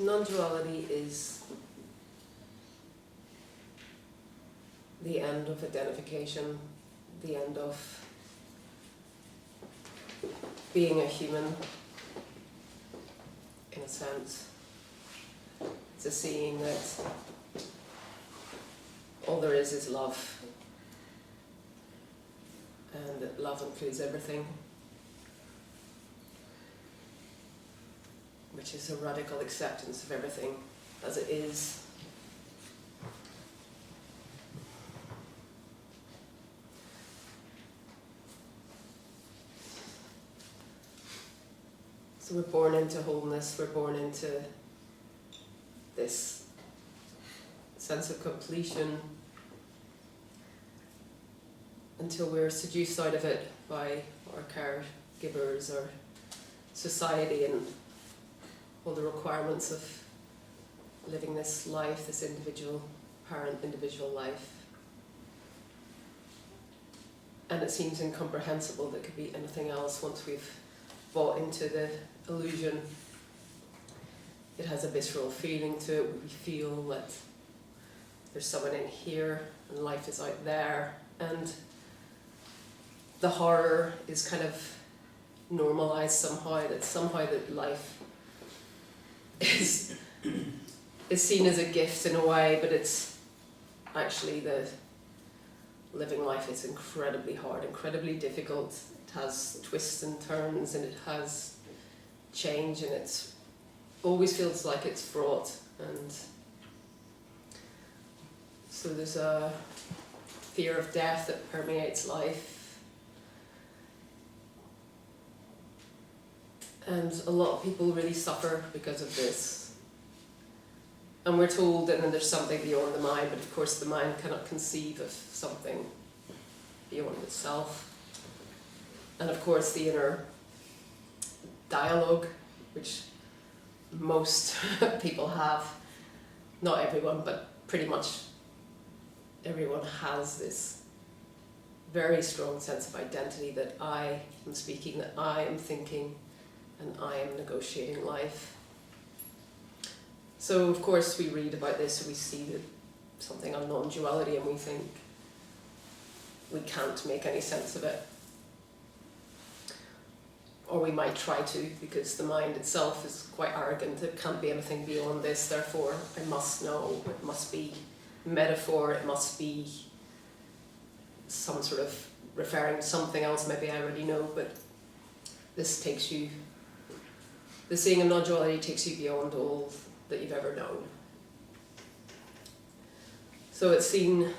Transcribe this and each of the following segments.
non-duality is the end of identification, the end of being a human, in a sense. It's a seeing that all there is love, and that love includes everything, which is a radical acceptance of everything as it is. So we're born into wholeness, we're born into this sense of completion until we're seduced out of it by our caregivers, our society, and all the requirements of living this life, this individual parent, individual life. And it seems incomprehensible that it could be anything else once we've bought into the illusion. It has a visceral feeling to it. We feel that there's someone in here and life is out there, and the horror is kind of normalized somehow, that life is seen as a gift in a way, but it's actually the living life is incredibly hard, incredibly difficult. It has twists and turns, and it has change, and it always feels like it's fraught. And so there's a fear of death that permeates life. And a lot of people really suffer because of this. And we're told that there's something beyond the mind, but of course the mind cannot conceive of something beyond itself. And of course the inner dialogue, which most people have, not everyone, but pretty much everyone has this very strong sense of identity, that I am speaking, that I am thinking, and I am negotiating life. So of course we read about this and we see that something on non-duality, and we think we can't make any sense of it. Or we might try to, because the mind itself is quite arrogant. It can't be anything beyond this, therefore I must know. It must be metaphor, it must be some sort of referring to something else maybe I already know, but this takes you, the seeing of non-duality takes you beyond all that you've ever known. So it's seen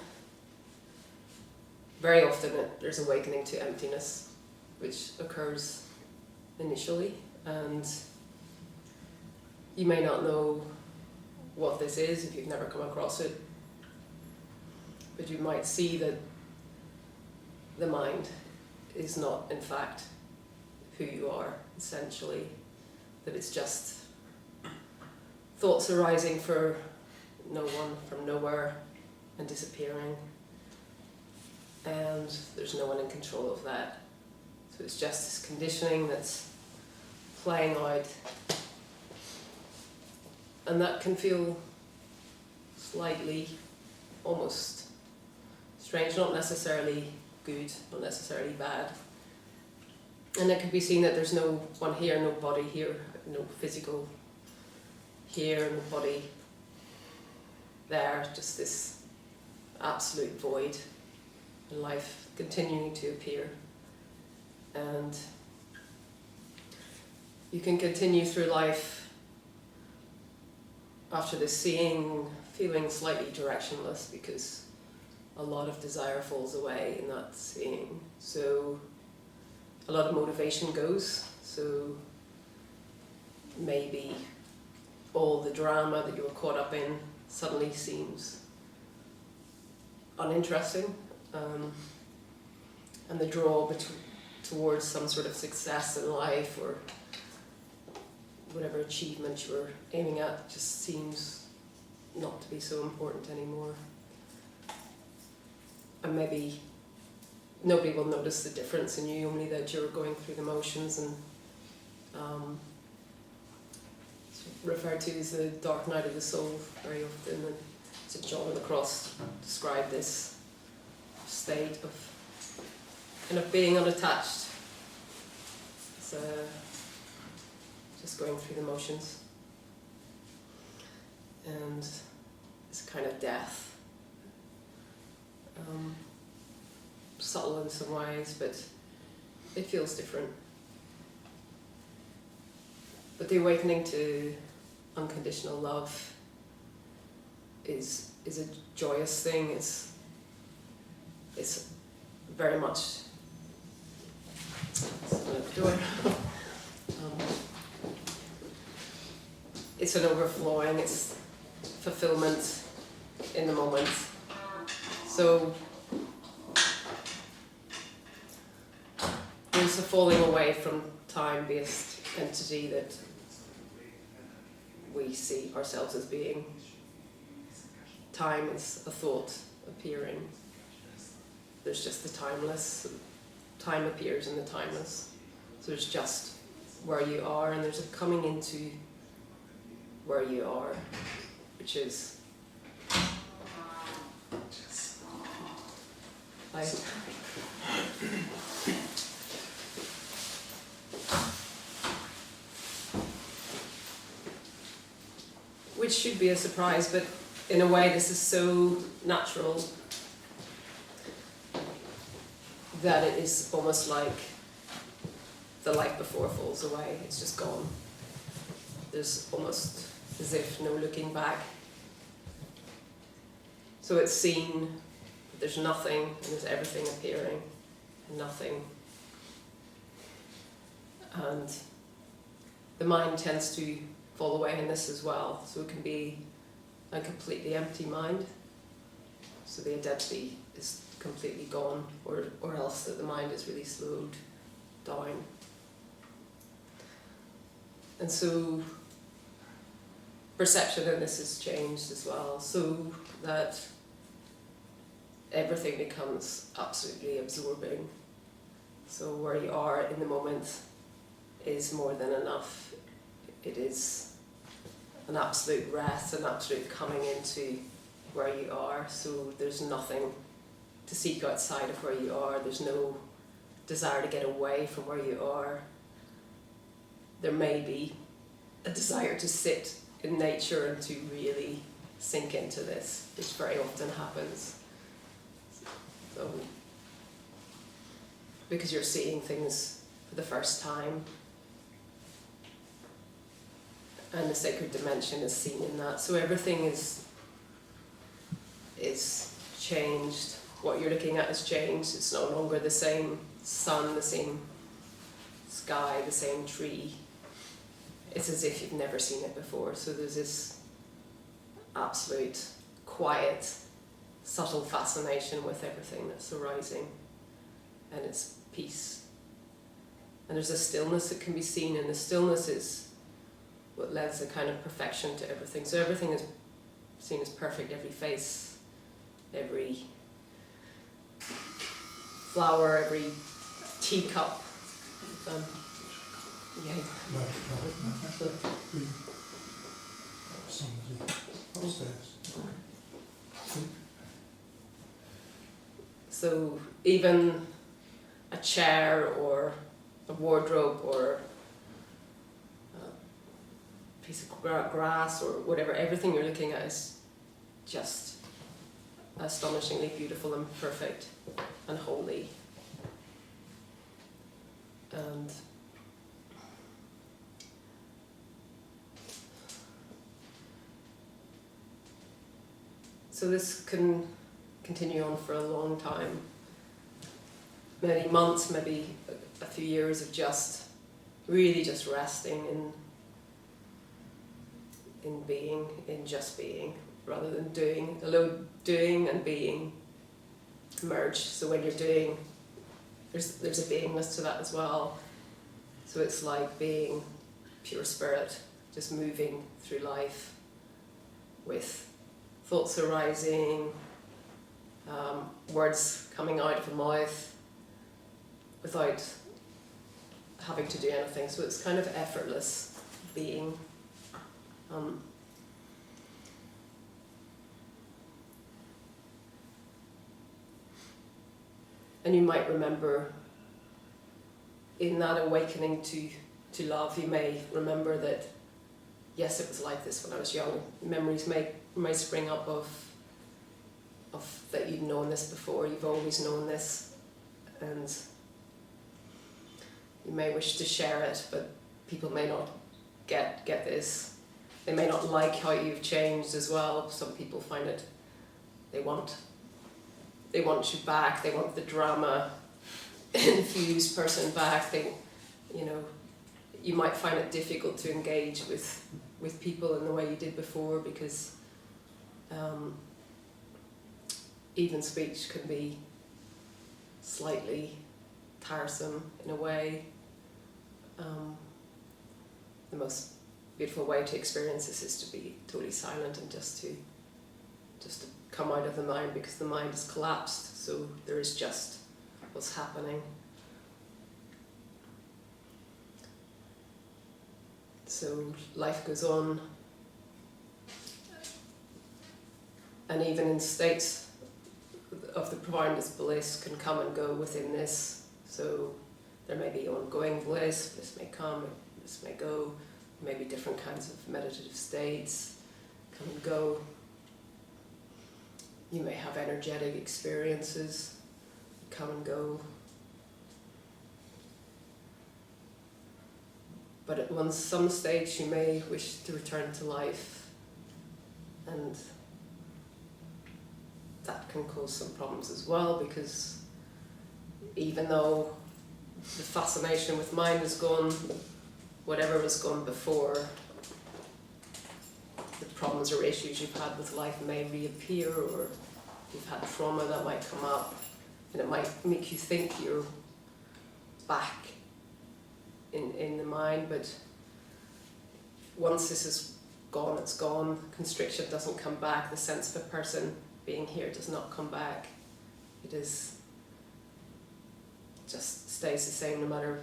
very often that there's awakening to emptiness, which occurs initially, and you may not know what this is if you've never come across it, but you might see that the mind is not in fact who you are, essentially, that it's just thoughts arising for no one, from nowhere, and disappearing, and there's no one in control of that. So it's just this conditioning that's playing out, and that can feel slightly, almost strange, not necessarily good, not necessarily bad. And it can be seen that there's no one here, no body here, no physical here, no body there, just this absolute void, and life continuing to appear. And you can continue through life after this seeing, feeling slightly directionless, because a lot of desire falls away in that seeing. So a lot of motivation goes. So maybe all the drama that you were caught up in suddenly seems uninteresting, and the draw towards some sort of success in life or whatever achievement you were aiming at just seems not to be so important anymore. And maybe nobody will notice the difference in you, only that you're going through the motions, and referred to as the dark night of the soul very often, and St. John of the Cross described this state of kind of being unattached. It's just going through the motions. And it's kind of death. Subtle in some ways, but it feels different. But the awakening to unconditional love is a joyous thing. It's very much it's an overflowing, it's fulfillment in the moment. So there's a falling away from time-based entity that we see ourselves as being. Time is a thought appearing. There's just the timeless. Time appears in the timeless. So there's just where you are, and there's a coming into where you are, which is which should be a surprise, but in a way this is so natural that it is almost like the light before falls away. It's just gone. There's almost as if no looking back. So it's seen, but there's nothing, and there's everything appearing, and nothing. And the mind tends to fall away in this as well, so it can be a completely empty mind. So the identity is completely gone, or else that the mind is really slowed down. And so perception in this has changed as well, so that everything becomes absolutely absorbing. So where you are in the moment is more than enough. It is an absolute rest, an absolute coming into where you are. So there's nothing to seek outside of where you are. There's no desire to get away from where you are. There may be a desire to sit in nature and to really sink into this, which very often happens. So, because you're seeing things for the first time, and the sacred dimension is seen in that. So everything is changed. What you're looking at has changed. It's no longer the same sun, the same sky, the same tree. It's as if you've never seen it before. So there's this absolute quiet, subtle fascination with everything that's arising, and it's peace. And there's a stillness that can be seen, and the stillness is what lends a kind of perfection to everything. So everything is seen as perfect, every face, every flower, every teacup. Yeah. So even a chair or a wardrobe or a piece of grass or whatever, everything you're looking at is just astonishingly beautiful and perfect and holy. And so this can continue on for a long time, many months, maybe a few years of just really just resting in being, in just being, rather than doing. Although doing and being merge. So when you're doing, there's a beingness to that as well. So it's like being pure spirit, just moving through life with thoughts arising, words coming out of the mouth without having to do anything. So it's kind of effortless being. And you might remember in that awakening to love, you may remember that, yes, it was like this when I was young. Memories may spring up of that you've known this before, you've always known this, and you may wish to share it, but people may not get this. They may not like how you've changed as well. Some people find it, they want you back, they want the drama infused person back. You might find it difficult to engage with people in the way you did before, because even speech can be slightly tiresome in a way. The most beautiful way to experience this is to be totally silent and just to come out of the mind, because the mind is collapsed, so there is just what's happening. So life goes on, and even in states of the profoundest bliss can come and go within this. So there may be ongoing bliss, this may come, this may go, maybe different kinds of meditative states come and go. You may have energetic experiences come and go. But at some stage you may wish to return to life, and that can cause some problems as well, because even though the fascination with mind is gone, whatever was gone before, the problems or issues you've had with life may reappear, or you've had trauma that might come up, and it might make you think you're back in the mind. But once this is gone, it's gone. Constriction doesn't come back. The sense of a person being here does not come back. It is just stays the same no matter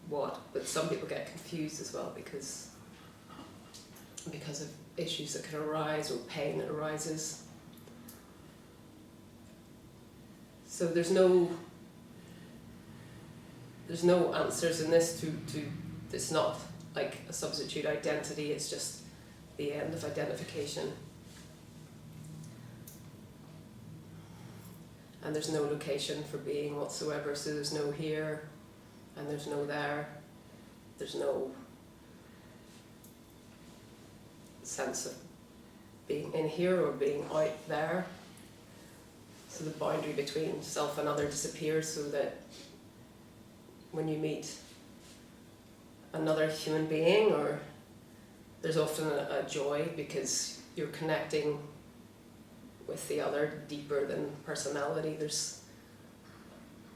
what. But some people get confused as well because of issues that can arise or pain that arises. So there's no answers in this to it's not like a substitute identity, it's just the end of identification. And there's no location for being whatsoever, so there's no here and there's no there. There's no sense of being in here or being out there. So the boundary between self and other disappears, so that when you meet another human being, or there's often a joy because you're connecting with the other deeper than personality. There's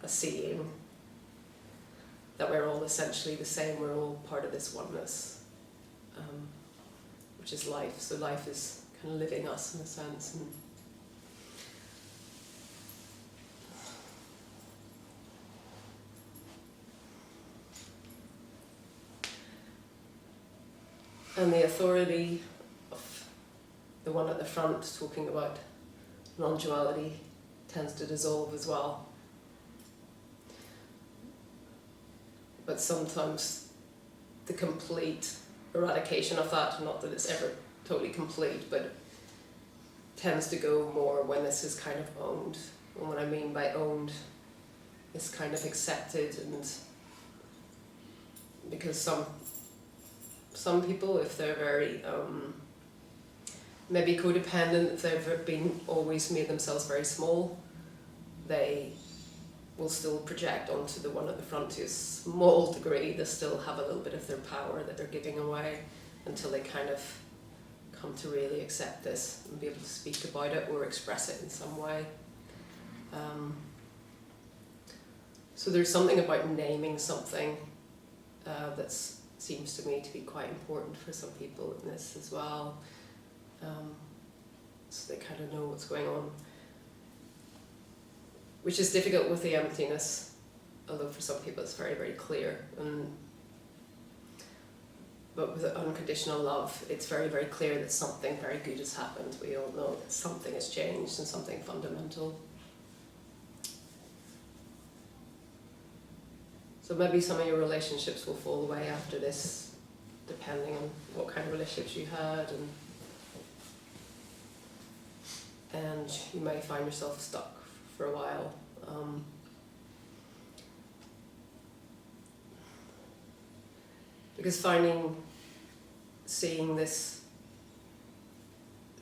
a seeing that we're all essentially the same, we're all part of this oneness, which is life. So life is kind of living us in a sense. And the authority of the one at the front talking about non-duality tends to dissolve as well. But sometimes the complete eradication of that, not that it's ever totally complete, but tends to go more when this is kind of owned. And what I mean by owned is kind of accepted, and because some people, if they're very maybe codependent, if they've been always made themselves very small, they will still project onto the one at the front to a small degree. They still have a little bit of their power that they're giving away until they kind of come to really accept this and be able to speak about it or express it in some way. So there's something about naming something that seems to me to be quite important for some people in this as well. So they kind of know what's going on, which is difficult with the emptiness, although for some people it's very, very clear. But with unconditional love, it's very, very clear that something very good has happened. We all know that something has changed and something fundamental. So maybe some of your relationships will fall away after this, depending on what kind of relationships you had, and you may find yourself stuck for a while. Because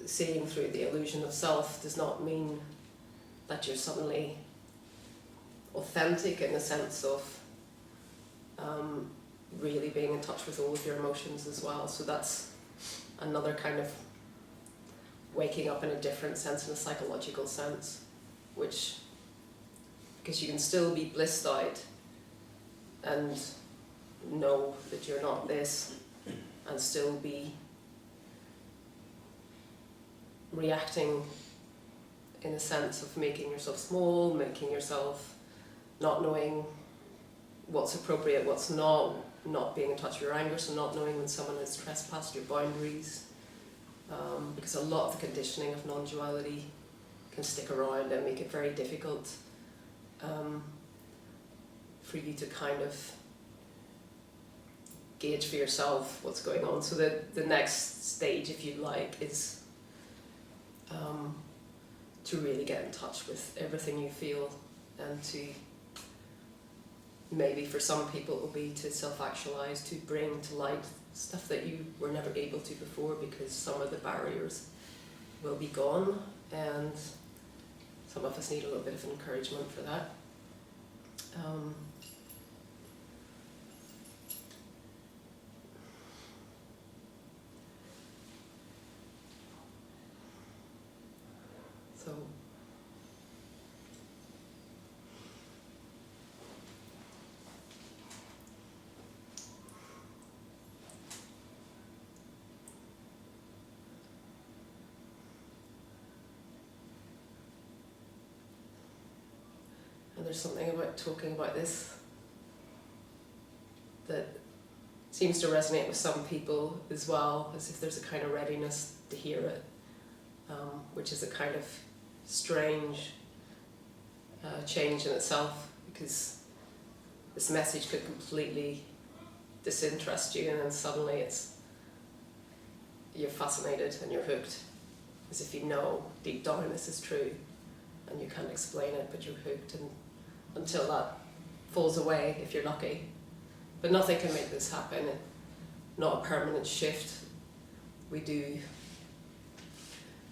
seeing through the illusion of self does not mean that you're suddenly authentic in the sense of really being in touch with all of your emotions as well. So that's another kind of waking up in a different sense, in a psychological sense, because you can still be blissed out and know that you're not this, and still be reacting in a sense of making yourself small, making yourself not knowing what's appropriate, what's not being in touch with your anger, so not knowing when someone has trespassed your boundaries, because a lot of the conditioning of non-duality can stick around and make it very difficult for you to kind of gauge for yourself what's going on. So the next stage, if you like, is to really get in touch with everything you feel, and to, maybe for some people it will be to self-actualize, to bring to light stuff that you were never able to before, because some of the barriers will be gone, and some of us need a little bit of encouragement for that. So and there's something about talking about this that seems to resonate with some people as well, as if there's a kind of readiness to hear it, which is a kind of strange change in itself, because this message could completely disinterest you, and then suddenly you're fascinated and you're hooked, as if you know deep down this is true, and you can't explain it, but you're hooked, and until that falls away, if you're lucky. But nothing can make this happen, not a permanent shift. We do,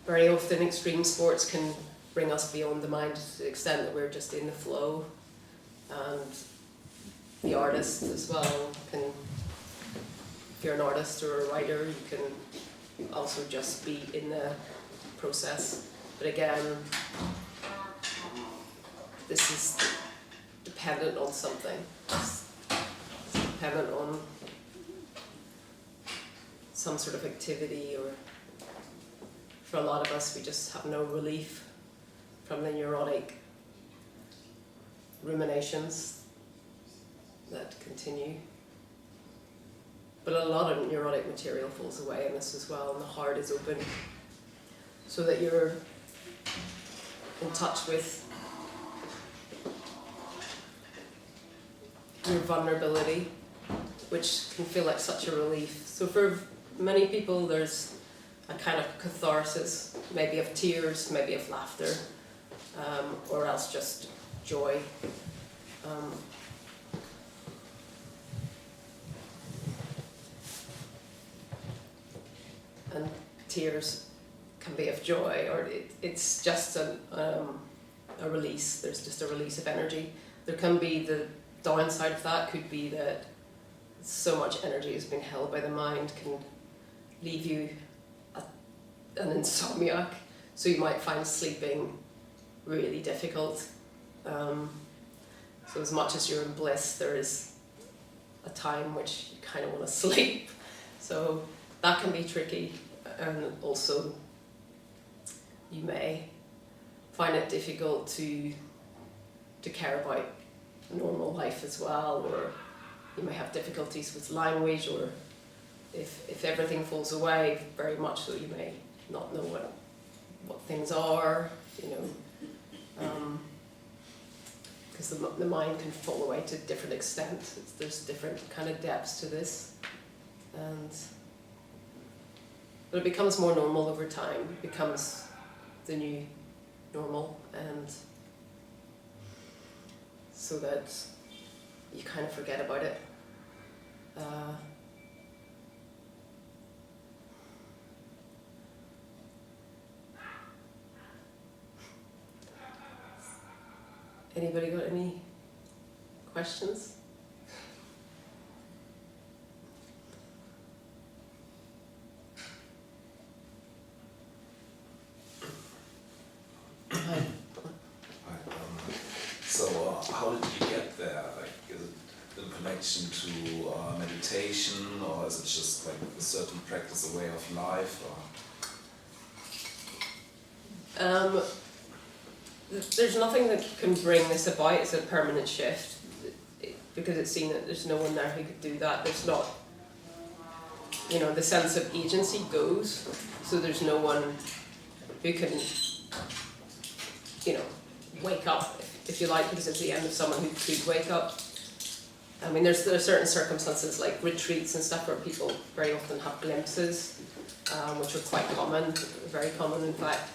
very often extreme sports can bring us beyond the mind to the extent that we're just in the flow, and the artist as well can, if you're an artist or a writer, you can also just be in the process. But again, this is dependent on something. It's dependent on some sort of activity, or for a lot of us, we just have no relief from the neurotic ruminations that continue. But a lot of neurotic material falls away in this as well, and the heart is open, so that you're in touch with your vulnerability, which can feel like such a relief. So for many people, there's a kind of catharsis, maybe of tears, maybe of laughter, or else just joy. And tears can be of joy, or it's just a release. There's just a release of energy. There can be the downside of that, could be that so much energy is being held by the mind can leave you an insomniac, so you might find sleeping really difficult. So as much as you're in bliss, there is a time which you kind of want to sleep, so that can be tricky. And also you may find it difficult to care about normal life as well, or you may have difficulties with language, or if everything falls away, very much so you may not know what things are, you know, because the mind can fall away to different extents. There's different kind of depths to this, but it becomes more normal over time. It becomes the new normal, and so that you kind of forget about it. Anybody got any questions? Hi. So how did you get there? Like, is it in connection to meditation, or is it just like a certain practice, a way of life? Or? There's nothing that can bring this about. It's a permanent shift, because it's seen that there's no one there who could do that. There's not, you know, the sense of agency goes, so there's no one who can, you know, wake up, if you like, because it's the end of someone who could wake up. I mean, there are certain circumstances like retreats and stuff where people very often have glimpses, which are quite common, very common in fact.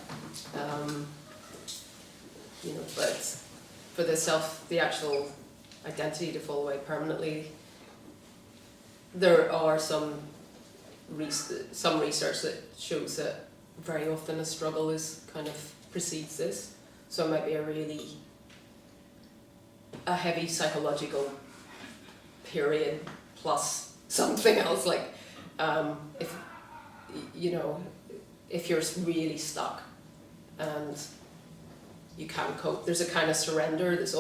You know, but for the actual identity to fall away permanently, there are some research that shows that very often a struggle is kind of precedes this. So it might be a heavy psychological period plus something else, like if you know, if you're really stuck and you can't cope, there's a kind of surrender that's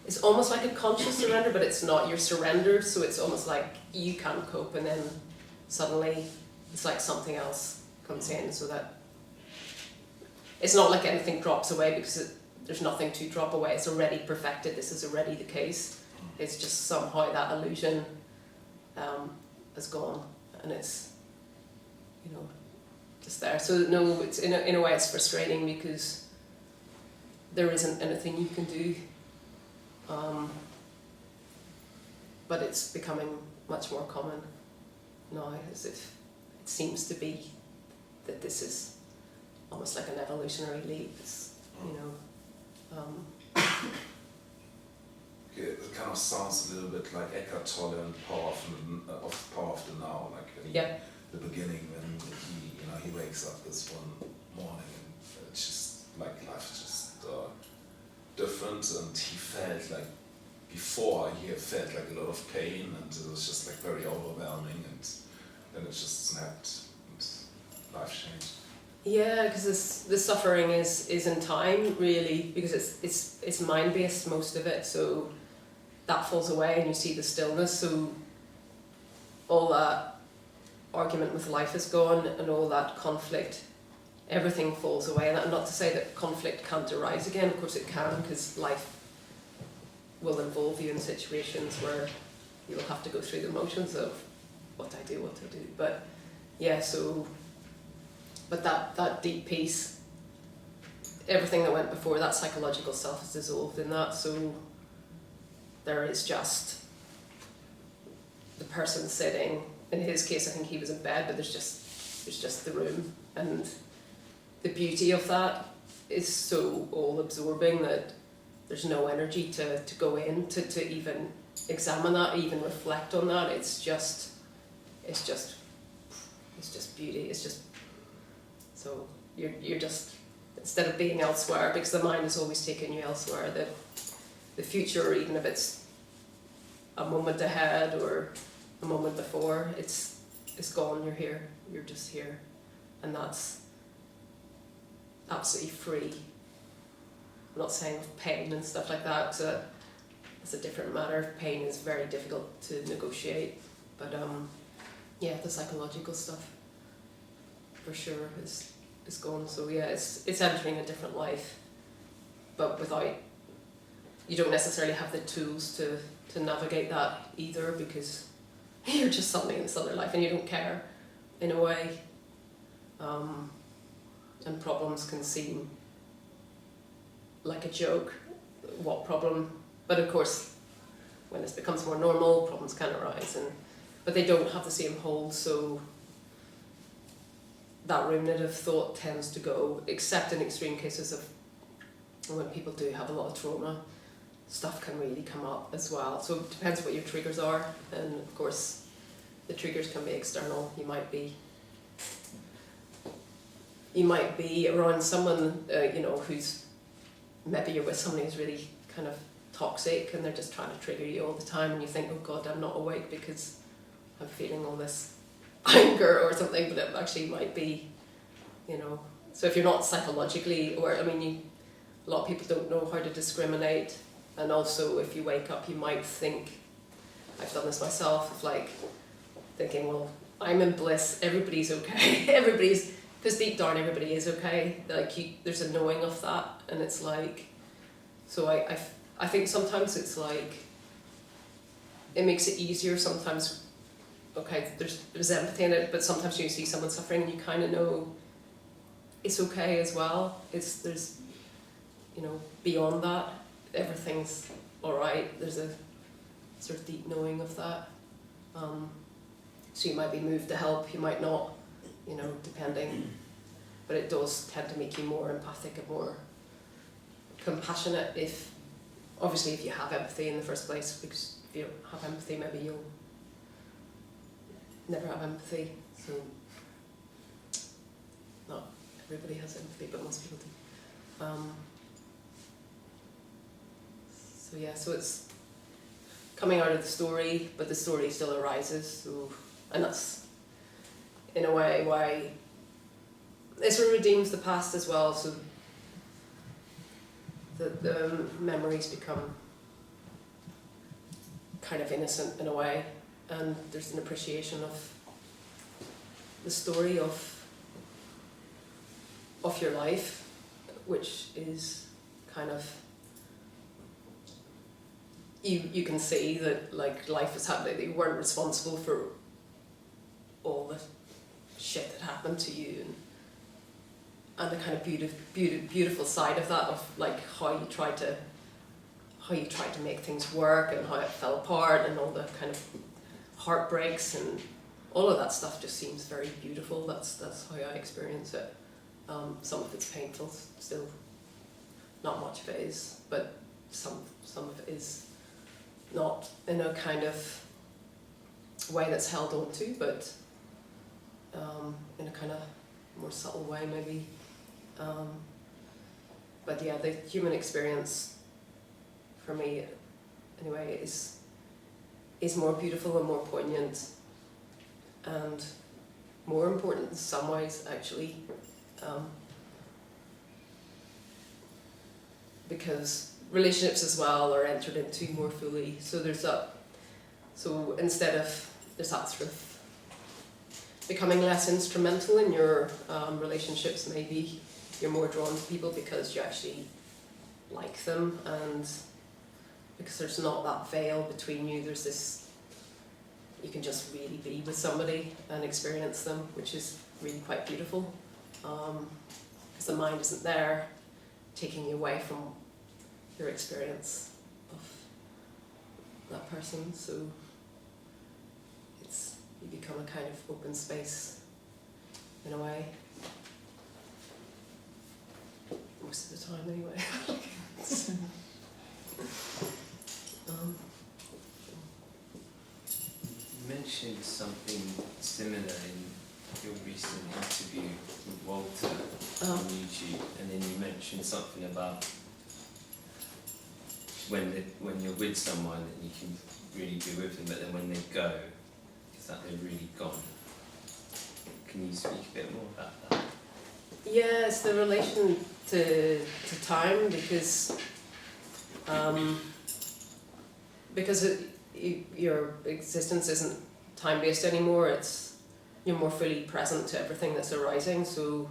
it's almost like a conscious surrender, but it's not. You're surrendered, so it's almost like you can't cope, and then suddenly it's like something else comes in, so that it's not like anything drops away, because there's nothing to drop away. It's already perfected. This is already the case. It's just somehow that illusion has gone, and it's, you know, just there. So no, it's in a way it's frustrating, because there isn't anything you can do, but it's becoming much more common now, as if it seems to be that this is almost like an evolutionary leap. It's, you know. It kind of sounds a little bit like Eckhart Tolle and Power of the Now, like in the beginning, when he wakes up this one morning, and it's just like life just different, and he felt like before he had felt like a lot of pain, and it was just like very overwhelming, and then it just snapped and life changed. Yeah, because the suffering is in time, really, because it's mind based, most of it. So that falls away, and you see the stillness. So all that argument with life is gone, and all that conflict, everything falls away. And not to say that conflict can't arise again. Of course it can, because life will involve you in situations where you will have to go through the motions of what I do. But yeah, so. But that deep peace, everything that went before, that psychological self is dissolved in that. So there is just the person sitting. In his case, I think he was in bed, but there's just the room, and the beauty of that is so all-absorbing that there's no energy to go in to even examine that, even reflect on that. It's just beauty. It's just. So you're just, instead of being elsewhere, because the mind is always taking you elsewhere, the future, or even if it's a moment ahead or a moment before, it's gone. You're here. You're just here, and that's absolutely free. I'm not saying of pain and stuff like that, so that's a different matter. Pain is very difficult to negotiate, but yeah, the psychological stuff for sure is gone. So yeah, it's entering a different life, but without, you don't necessarily have the tools to navigate that either, because you're just suddenly in this other life and you don't care, in a way. And problems can seem like a joke. What problem? But of course, when this becomes more normal, problems can arise, but they don't have the same hold, so that ruminative thought tends to go, except in extreme cases of when people do have a lot of trauma, stuff can really come up as well. So it depends what your triggers are, and of course the triggers can be external. You might be around someone, who's, maybe you're with somebody who's really kind of toxic and they're just trying to trigger you all the time, and you think, oh God, I'm not awake because I'm feeling all this anger or something, but it actually might be, so if you're not psychologically aware, a lot of people don't know how to discriminate, and also if you wake up you might think, I've done this myself, of like thinking, well, I'm in bliss, everybody's okay, because deep down everybody is okay, there's a knowing of that, and it's like, so I think sometimes it's like, it makes it easier sometimes, okay, there's empathy in it, but sometimes you see someone suffering and you kind of know it's okay as well, there's beyond that, everything's alright, there's a sort of deep knowing of that, so you might be moved to help, you might not, depending, but it does tend to make you more empathic and more compassionate if you have empathy in the first place, because if you don't have empathy maybe you'll never have empathy, so not everybody has empathy but most people do. So it's coming out of the story, but the story still arises, and that's in a way why it sort of redeems the past as well, so that the memories become kind of innocent in a way, and there's an appreciation of the story of your life, which is kind of, you can see that like life is happening, that you weren't responsible for all the shit that happened to you, and the kind of beautiful side of that, of like how you tried to make things work and how it fell apart and all the kind of heartbreaks and all of that stuff just seems very beautiful. That's how I experience it. Some of it's painful still, not much of it is, but some of it is not in a kind of way that's held on to, but in a kind of more subtle way maybe. But yeah, the human experience for me anyway is more beautiful and more poignant and more important in some ways actually, because relationships as well are entered into more fully, so there's that, so instead of there's that sort of becoming less instrumental in your relationships, maybe you're more drawn to people because you actually like them, and because there's not that veil between you, there's this, you can just really be with somebody and experience them, which is really quite beautiful, because the mind isn't there taking you away from your experience of that person, so you become a kind of open space in a way, most of the time anyway. You mentioned something similar in your recent interview with Walter on YouTube, and then you mentioned something about when you're with someone that you can really be with them, but then when they go, it's that they're really gone. Can you speak a bit more about that? Yeah, it's the relation to time, because your existence isn't time-based anymore, you're more fully present to everything that's arising, so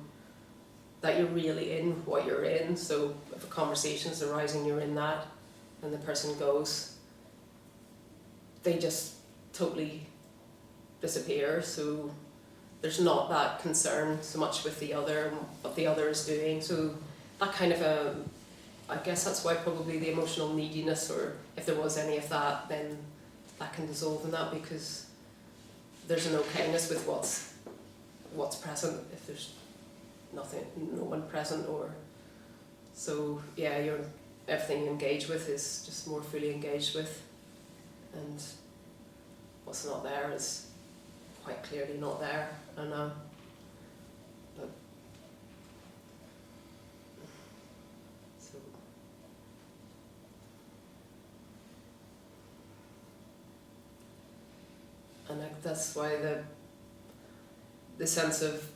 that you're really in what you're in, so if a conversation's arising, you're in that, and the person goes, they just totally disappear, so there's not that concern so much with the other and what the other is doing. So that kind of I guess that's why probably the emotional neediness, or if there was any of that, then that can dissolve in that, because there's an okayness with what's present if there's nothing, no one present, or so yeah, everything you engage with is just more fully engaged with, and what's not there is quite clearly not there. And but so and that's why the sense of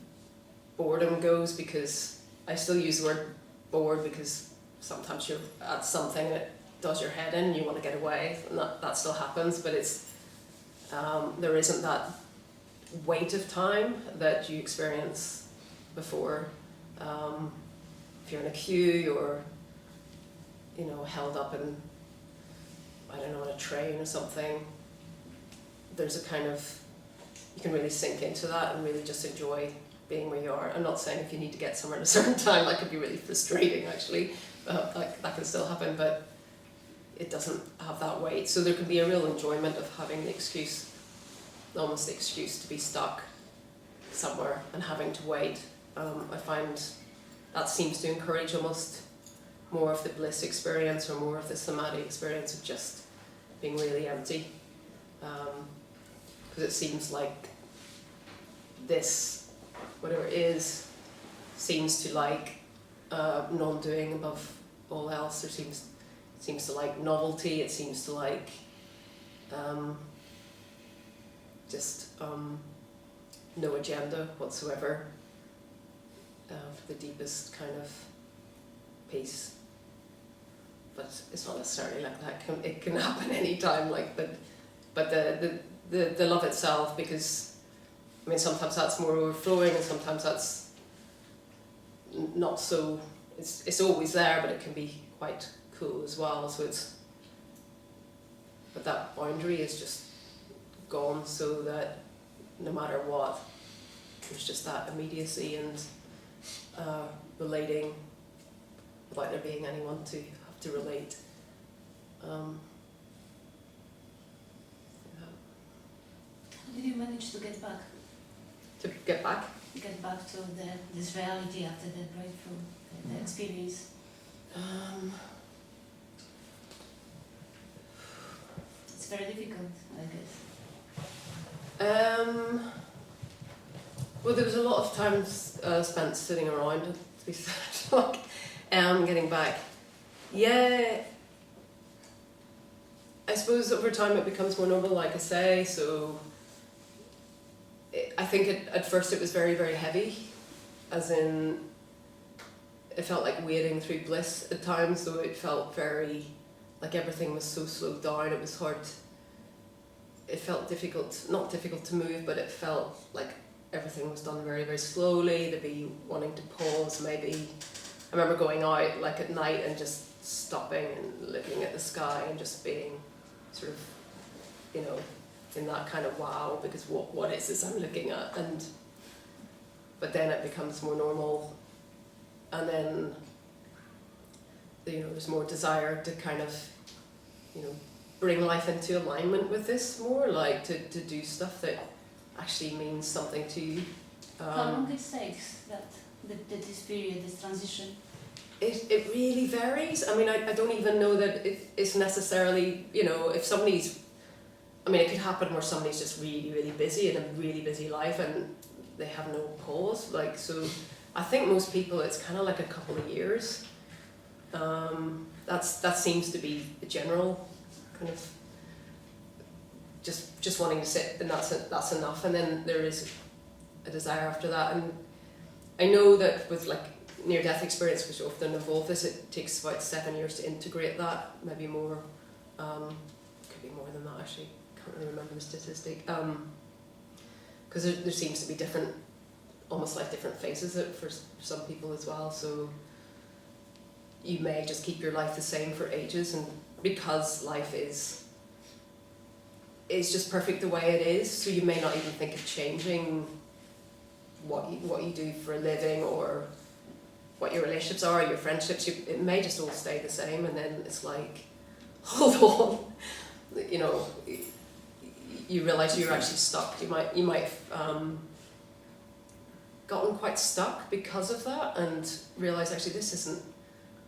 boredom goes, because I still use the word bored, because sometimes you're at something that does your head in and you want to get away, and that still happens, but it's there isn't that weight of time that you experience before. If you're in a queue, or held up in, I don't know, in a train or something, there's a kind of, you can really sink into that and really just enjoy being where you are. I'm not saying if you need to get somewhere at a certain time, that could be really frustrating actually, that can still happen, but it doesn't have that weight. So there can be a real enjoyment of having the excuse, almost the excuse to be stuck somewhere and having to wait. I find that seems to encourage almost more of the bliss experience, or more of the samadhi experience of just being really empty. Because it seems like this, whatever it is, seems to like non-doing above all else. There seems to like novelty. It seems to like just no agenda whatsoever, for the deepest kind of peace. But it's not necessarily like that. It can happen anytime, but the love itself, because I mean sometimes that's more overflowing and sometimes that's not so. It's always there, but it can be quite cool as well. So but that boundary is just gone, so that no matter what, there's just that immediacy and relating without there being anyone to have to relate. How did you manage to get back? To get back? Get back to this reality after the breakthrough, the experience? It's very difficult, I guess. Well, there was a lot of time spent sitting around, to be fair, like, getting back. Yeah, I suppose over time it becomes more normal, like I say, so I think at first it was very, very heavy, as in it felt like wading through bliss at times, so it felt very, like everything was so slowed down, it was hard, it felt difficult, not difficult to move, but it felt like everything was done very, very slowly. There'd be wanting to pause, maybe. I remember going out like at night and just stopping and looking at the sky and just being sort of, in that kind of wow, because what is this I'm looking at? But then it becomes more normal, and then there's more desire to kind of bring life into alignment with this more, like to do stuff that actually means something to you. How long it takes this period, this transition? It really varies. I mean, I don't even know that it's necessarily, if somebody's, I mean, it could happen where somebody's just really, really busy in a really busy life and they have no pause. Like, so I think most people, it's kind of like a couple of years. That seems to be the general kind of just wanting to sit, and that's enough. And then there is a desire after that. And I know that with like near-death experience, which often involve this, it takes about 7 years to integrate that, maybe more. Could be more than that actually. Can't really remember the statistic. Because there seems to be different, almost like different phases for some people as well. So you may just keep your life the same for ages, and because life is is just perfect the way it is, so you may not even think of changing what you do for a living or what your relationships are, your friendships. It may just all stay the same, and then it's like, hold on, you know, you realise you're actually stuck. You might have gotten quite stuck because of that, and realise actually this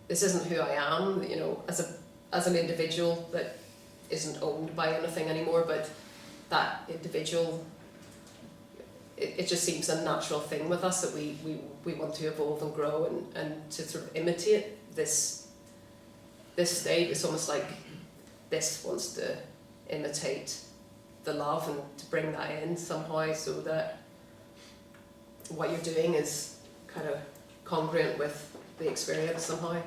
isn't who I am, you know, as an individual that isn't owned by anything anymore, but that individual, it just seems a natural thing with us that we want to evolve and grow and to sort of imitate this state. It's almost like this wants to imitate the love and to bring that in somehow, so that what you're doing is kind of congruent with the experience somehow.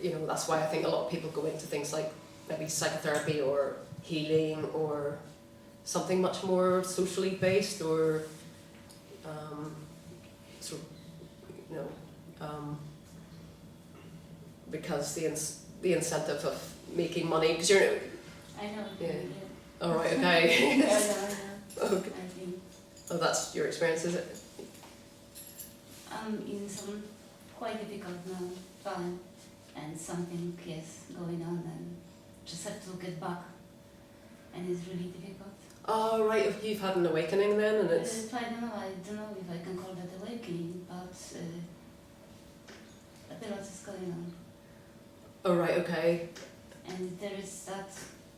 You know, that's why I think a lot of people go into things like maybe psychotherapy or healing or something much more socially based, or sort of, you know, because the incentive of making money, because you're. I know. Yeah. All right. Okay. Yeah, I know. Okay. I think Oh, that's your experience, is it? I'm in some quite difficult now time, and something is going on, and just have to get back, and it's really difficult. Oh, right. If you've had an awakening then, and it's. I don't know if I can call that awakening, but a lot is going on. Oh, right. Okay. And there is that,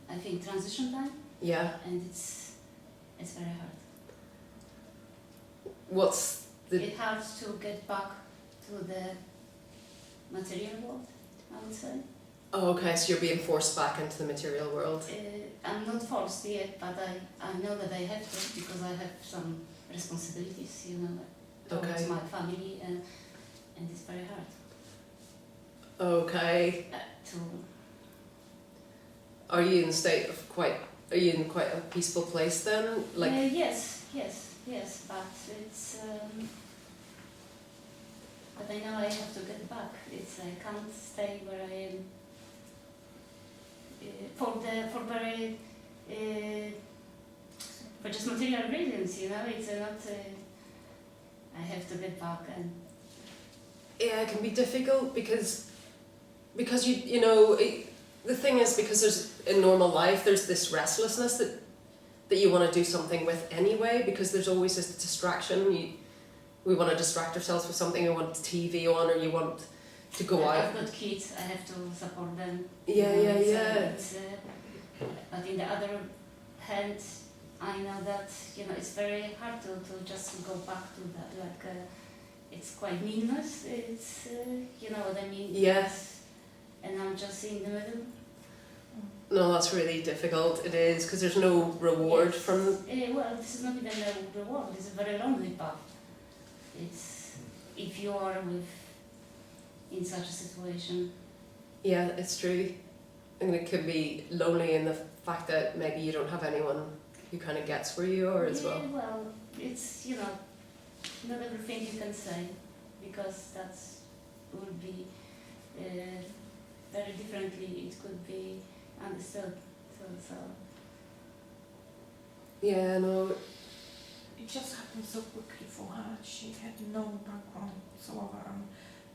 I think, transition time, Yeah. and it's very hard. What's the? It's hard to get back to the material world, I would say. Oh, okay. So you're being forced back into the material world. I'm not forced yet, but I know that I have to, because I have some responsibilities, you know, towards Okay. my family, and it's very hard Okay. to. Are you in a state of quite? Are you in quite a peaceful place then? Like. Yes, but it's. But I know I have to get back. I can't stay where I am for just material reasons. You know, it's not. I have to get back, and Yeah, it can be difficult because you know the thing is, because there's in normal life there's this restlessness that you want to do something with anyway, because there's always this distraction. We want to distract ourselves with something. You want TV on, or you want to go out. I've got kids. I have to support them. Yeah, you know, yeah. But in the other hand, I know that it's very hard to just go back to that. Like it's quite meaningless. It's you know what I mean. Yeah. And I'm just in the middle. No, that's really difficult. It is, because there's no reward Yes. from. Well, this is not even a reward. It's a very lonely path. It's if you are in such a situation. Yeah, it's true. And it can be lonely in the fact that maybe you don't have anyone who kind of gets where you are as well. Yeah, well, it's not everything you can say, because that would be very differently. It could be understood. So. Yeah, no. It just happened so quickly for her. She had no background whatsoever, and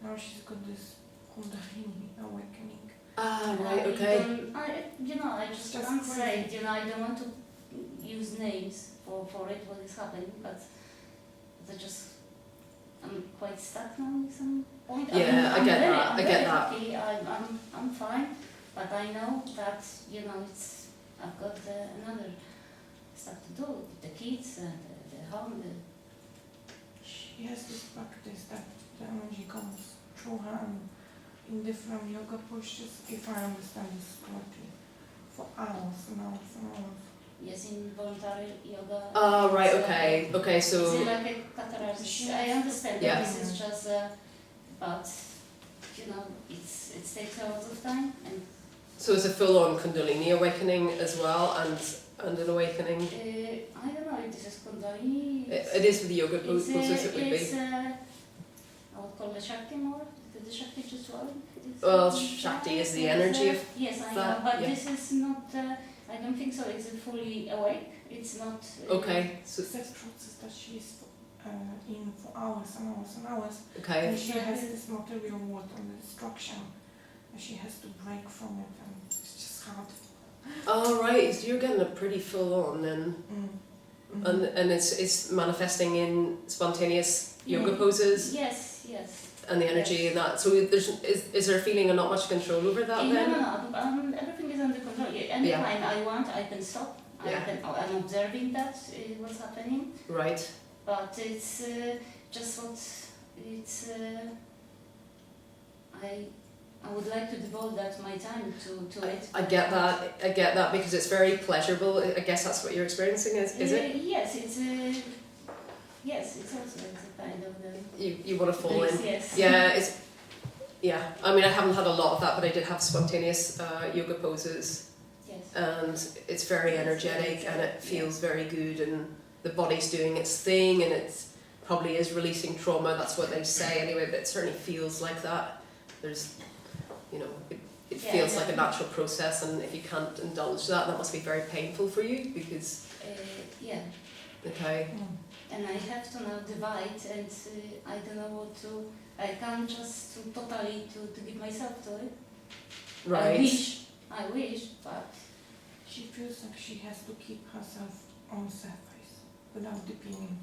now she's got this Kundalini awakening. Ah, right, okay. I just Just can't say. crazy. I don't want to use names for it, what is happening, but I'm quite stuck now at some point. Yeah, I get that, I'm I get very that. happy. I'm fine, but I know that I've got another stuff to do with the kids and the home. She has this practice that the energy comes through her and in different yoga postures, if I understand this correctly, for hours and hours and hours. Yes, in voluntary yoga. Ah, right, it's, okay. Okay, It's so. like a catharsis. I understand Yeah. that this is just, but it takes a lot of time, and So it's a full-on Kundalini awakening as well, and an awakening. I don't know if this is Kundalini. It is with the yoga poses, it would It's be. I would call the Shakti more. The Shakti just well. Well, Shakti is the energy of yes, I that, know, but yeah. this is not. I don't think so. It's fully awake. It's not. Okay, so Sex process that she's in for hours and hours and hours. okay, And she has this material world and the destruction. And she has to break from it, and it's just hard. all right. So you're getting a pretty full on then, and it's manifesting in spontaneous yoga poses Yes, yes. and the energy in that. So is there a feeling of not much control over that No, then? no. Everything is under control. Anytime I want, I can stop. Yeah. I'm observing that what's happening. Right. But it's just what it's. I would like to devote that my time to it. I get that. I get that because it's very pleasurable. I guess that's what you're experiencing. Is it? Yes, it's. Yes, it's also a kind of the. You want to fall in. Yes. Yeah. It's. Yeah. I mean, I haven't had a lot of that, but I did have spontaneous yoga poses, Yes. and it's very energetic and it feels very good, and the body's doing its thing, and it probably is releasing trauma. That's what they say anyway. But it certainly feels like that. There's, it feels like a natural process, and if you can't indulge that must be very painful for you because. Yeah. Okay. And I have to now divide, and I don't know what to. I can't just totally to give myself to it. Right. I wish, but She feels like she has to keep herself on the surface without dipping.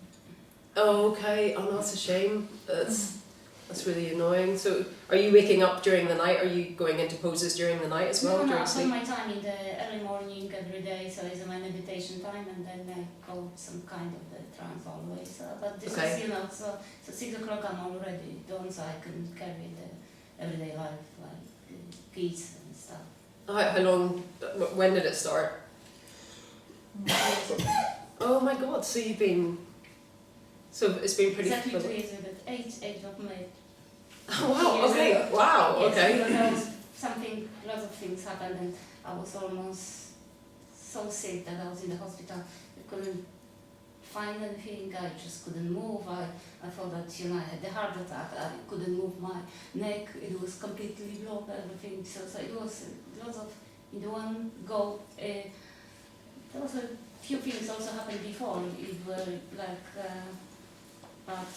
Oh, okay. Oh, no, that's a shame. That's really annoying. So, are you waking up during the night? Are you going into poses during the night as well? no, I during spend sleep? my time in the early morning every day, so it's my meditation time, and then I go some kind of the trance always. But this Okay. is, so 6 o'clock I'm already done, so I can carry the everyday life, like kids and stuff. How long? When did it start? Oh my God! So you've been. So it's been pretty. Exactly 2 years ago, 8th of May. Oh, wow. Years Okay. ago. Wow. Yes, Okay. because there was something, lots of things happened, and I was almost so sick that I was in the hospital. I couldn't find anything. I just couldn't move. I thought that I had a heart attack. I couldn't move my neck. It was completely blocked. Everything. So it was lots of in the one go. There was a few things also happened before. It were like, but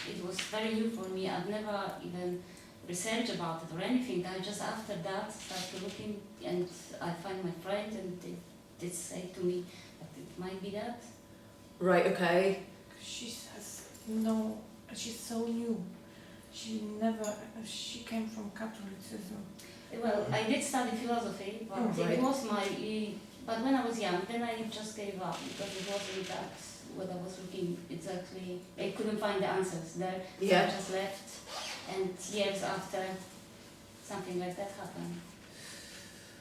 it was very new for me. I've never even researched about it or anything. I just after that started looking, and I find my friend, and they did say to me that it might be that. Right. Okay. She says she's so new. She came from Catholicism. Well, I did study philosophy, but right. it was but when I was young, then I just gave up because it wasn't that what I was looking exactly. I couldn't find the answers there, so Yeah. I just left. And years after, something like that happened.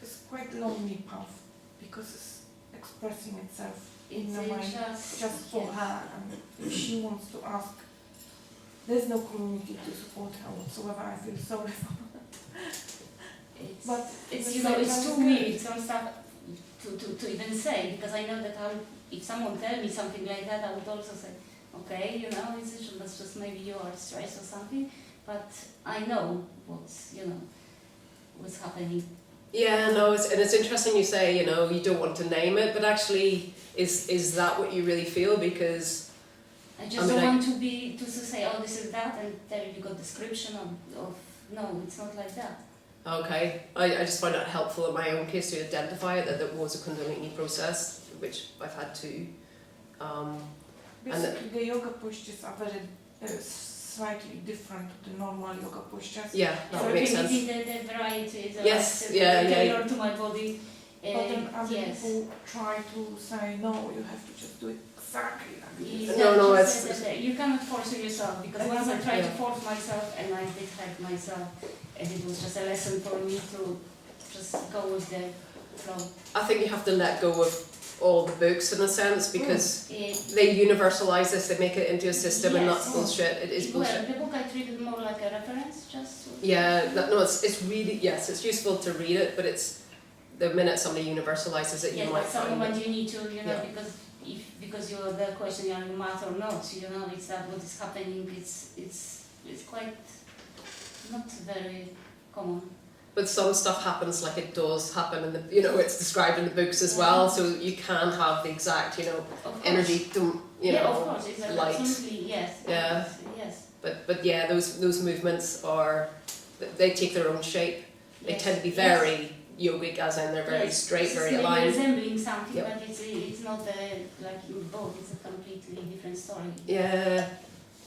It's quite lonely path because it's expressing itself in It's the mind just for yes. her, and if she wants to ask, there's no community to support her whatsoever. I feel sorry for her. It's, But it's the it's same too time weird some stuff to even say, because I know that if someone tell me something like that, I would also say, okay, it's just maybe you are stressed or something, but I know what's happening. Yeah. No. It's interesting you say you don't want to name it, but actually, is that what you really feel? Because I just don't want to say, oh, this is that, and there you got description of no, it's not like that. Okay, I just find it helpful in my own case to identify it, that there was a Kundalini process, which I've had to. Basically, the yoga postures are very slightly different to the normal yoga postures. Yeah, that So would make sense. the varieties Yes, are yeah, tailored to my body. But then other Yes. people try to say, no, you have to just do it exactly like this. No, You cannot force yourself, because once I tried to Yeah. force myself, and I did hurt myself, and it was just a lesson for me to just go with the flow. I think you have to let go of all the books in a sense, because they universalize this, they make it into a system, and Yes. that's bullshit. It is bullshit. Well, the book I treated more like a reference, just. Yeah, it's really, yes, it's useful to read it, but it's the minute somebody universalizes it, Yes, you but might some find moment it. you need to, Yeah. because you're the question, are you mad or not? It's that what is happening. It's quite not very common. But some stuff happens like it does happen in the, you know, it's described in the books as well, so you can have the exact, you know, Of course. energy, you Yeah, know, of course, exactly. light. Absolutely, yes. Yeah. Yes. But yeah, those movements are, they take their own shape. They Yes. tend to be Yes. very yogic, as in they're very Yes. straight, It's very maybe aligned. resembling something, Yep. but it's not like in both. It's a completely different story. Yeah.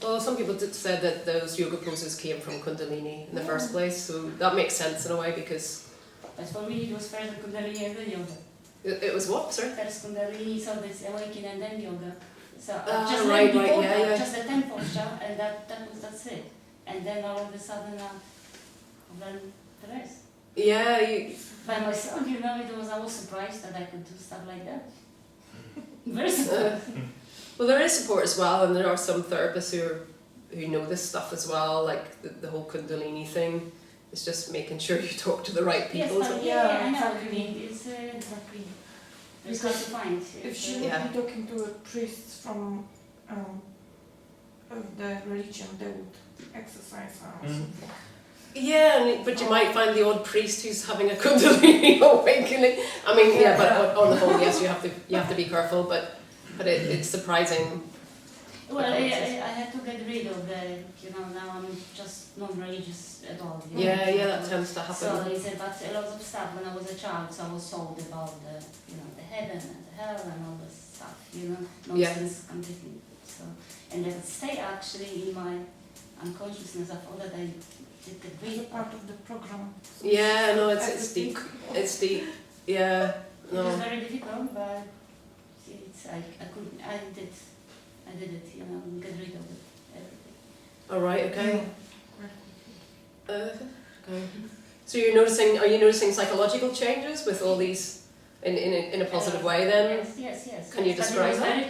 Well, some people said that those yoga poses came from Kundalini in the first place, so that makes sense in a way because But for me, it was first Kundalini and then yoga. it was what, sorry? First Kundalini, so this awakening and then yoga. So Ah, right right, before yeah, that, yeah. just a 10 posture, and that's it. And then all of a sudden, I learned the rest. Yeah, By myself, you know, I was surprised that I could do stuff like that. Very surprised. well, there is support as well, and there are some therapists who know this stuff as well, like the whole Kundalini thing. It's just making sure you talk to the right Yes, people. but Yeah, I know what you exactly. mean. It's Exactly. it's hard to find. If she It's, would Yeah. be talking to a priest from of the religion, they would exercise her or something. Yeah, but you might find the odd priest who's having a Kundalini awakening. I mean, yeah, but on the whole, yes, you have to be careful. But it's surprising. well, I had to get rid of the, you know, now I'm just not religious at all. You know, Yeah, that tends to happen. So it's but a lot of stuff when I was a child, so I was told about the, you know, the heaven and the hell and all this stuff, you know, nonsense completely. So, and that stay actually in my unconsciousness. I thought that I did the It's a great part of the program. Yeah, no, it's deep. It's deep. Yeah, It was no. very difficult, but it's I did it, you know, get rid of it, everything. All right, okay. Yeah. Okay. So are you noticing psychological changes with all these in a positive way then? Yes. Can you But describe it was that?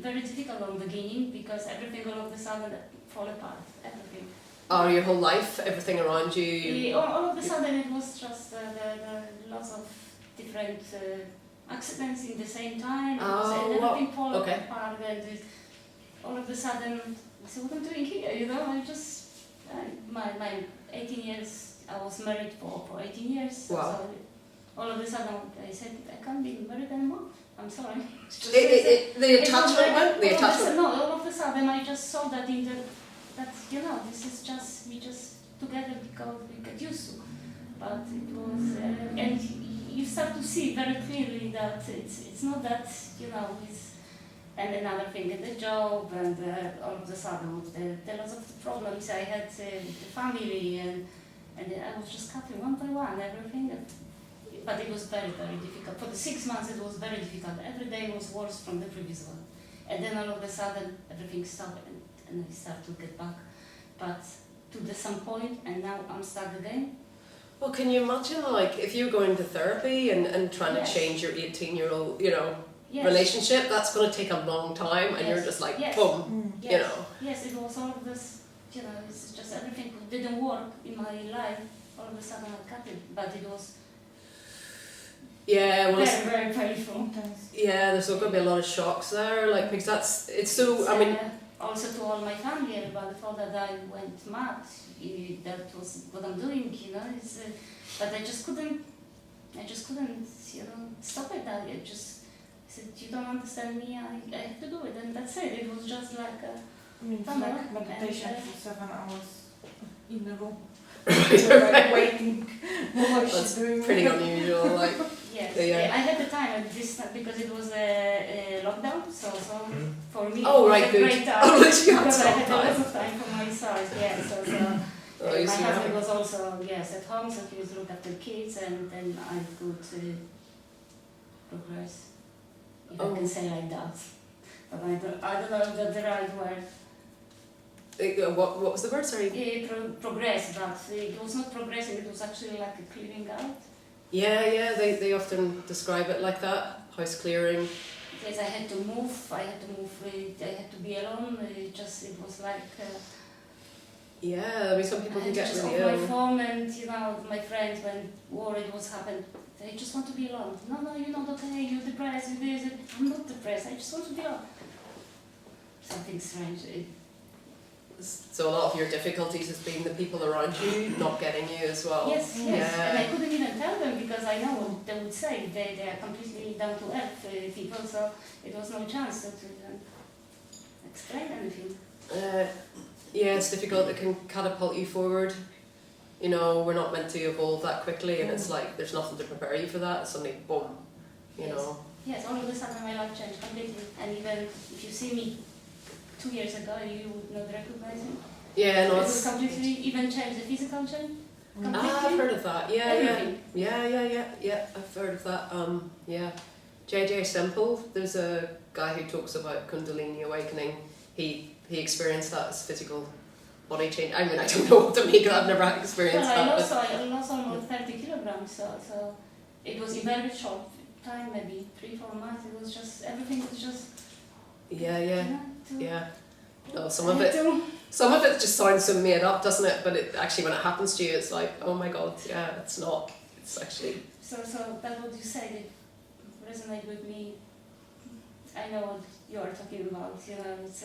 very difficult in the beginning because everything all of a sudden fall apart. Everything. Oh, your whole life, everything around you. All of a sudden it was just the lots of different accidents in the same time. Oh, and everything fall okay. apart and all of a sudden, so what I'm doing here, you know, I just, my 18 years, I was married for 18 years. Wow. So all of a sudden I said, I can't be married anymore. I'm sorry. The attachment went? The attachment? No, all of a sudden I just saw that that, you know, this is just, we just together because we get used to. But it was, and you start to see very clearly that it's not that, you know, and another thing, the job, and all of a sudden, the lots of problems I had with the family, and I was just cutting one by one, everything. But it was very, very difficult. For the 6 months, it was very difficult. Every day was worse from the previous one. And then all of a sudden, everything stopped, and I start to get back. But to some point, and now I'm stuck again. Well, can you imagine, like, if you're going to therapy and trying Yes. to change your 18-year-old, you know, Yes. relationship, that's going to take a long time, and you're Yes. just like, Yes. boom, Yes. you know. Yes, it was all of this, you know, it's just everything didn't work in my life. All of a sudden I cut it, but it was Yeah, well, very, very painful. Intense. yeah, there's going to be a lot of shocks there, like, because it's so, I mean, Also to all my family, everybody thought that I went mad. That was what I'm doing, you know. But I just couldn't, you know, stop it. I just said, you don't understand me. I have to do it, and that's it. It was just like I mean, it's Tamara, like meditation and, for 7 hours in the room. Right. Waiting. What she's That's doing. pretty unusual, like, yes, Yeah. I had the time at this because it was a lockdown. So for me, Oh, it was right, a good. great time. Oh, that you had because I some had time. lots of time for myself. Yes, so. oh, you My see, husband was also, yes, at home, so he was look after kids, and then I could progress, if I can say like that. But I don't know if that's the right word. what was the word, sorry? Progress, but it was not progressing, it was actually like a clearing out. Yeah, they often describe it like that, house clearing. Yes, I had to move, I had to be alone, it was like... Yeah, I mean, some people I can get just really off my ill. phone, and you know, my friends, when worried what's happened, they just want to be alone. No, you're not okay, you're depressed, you're this. I'm not depressed, I just want to be alone. Something strange. So a lot of your difficulties has been the people around you not getting you as well. Yes, yes. Yeah. And I couldn't even tell them because I know what they would say. They are completely down to earth people, so it was no chance to even explain anything. Yeah, it's difficult. It can catapult you forward. You know, we're not meant to evolve that quickly, and it's like there's nothing to prepare you for that. Suddenly, boom, you know. Yes, all of a sudden my life changed completely. And even if you see me 2 years ago, you would not recognize me. Yeah, no, It it's. would completely even change the physical change. Completely. I've heard of that. Yeah, Everything. yeah. I've heard of that. Yeah. J.J. Semple, there's a guy who talks about Kundalini awakening. He experienced that as physical body change. I mean, I don't know what to make of that. I've never experienced Well, that. I lost almost 30 kilograms, so it was in very short time, maybe 3-4 months. It was just, everything was just, Yeah. you know, to, Yeah. No, some of it just sounds so made up, doesn't it? But it actually, when it happens to you, it's like, oh my god, yeah, it's not. It's actually. So that what you said, it resonated with me. I know what you are talking about. You know, it's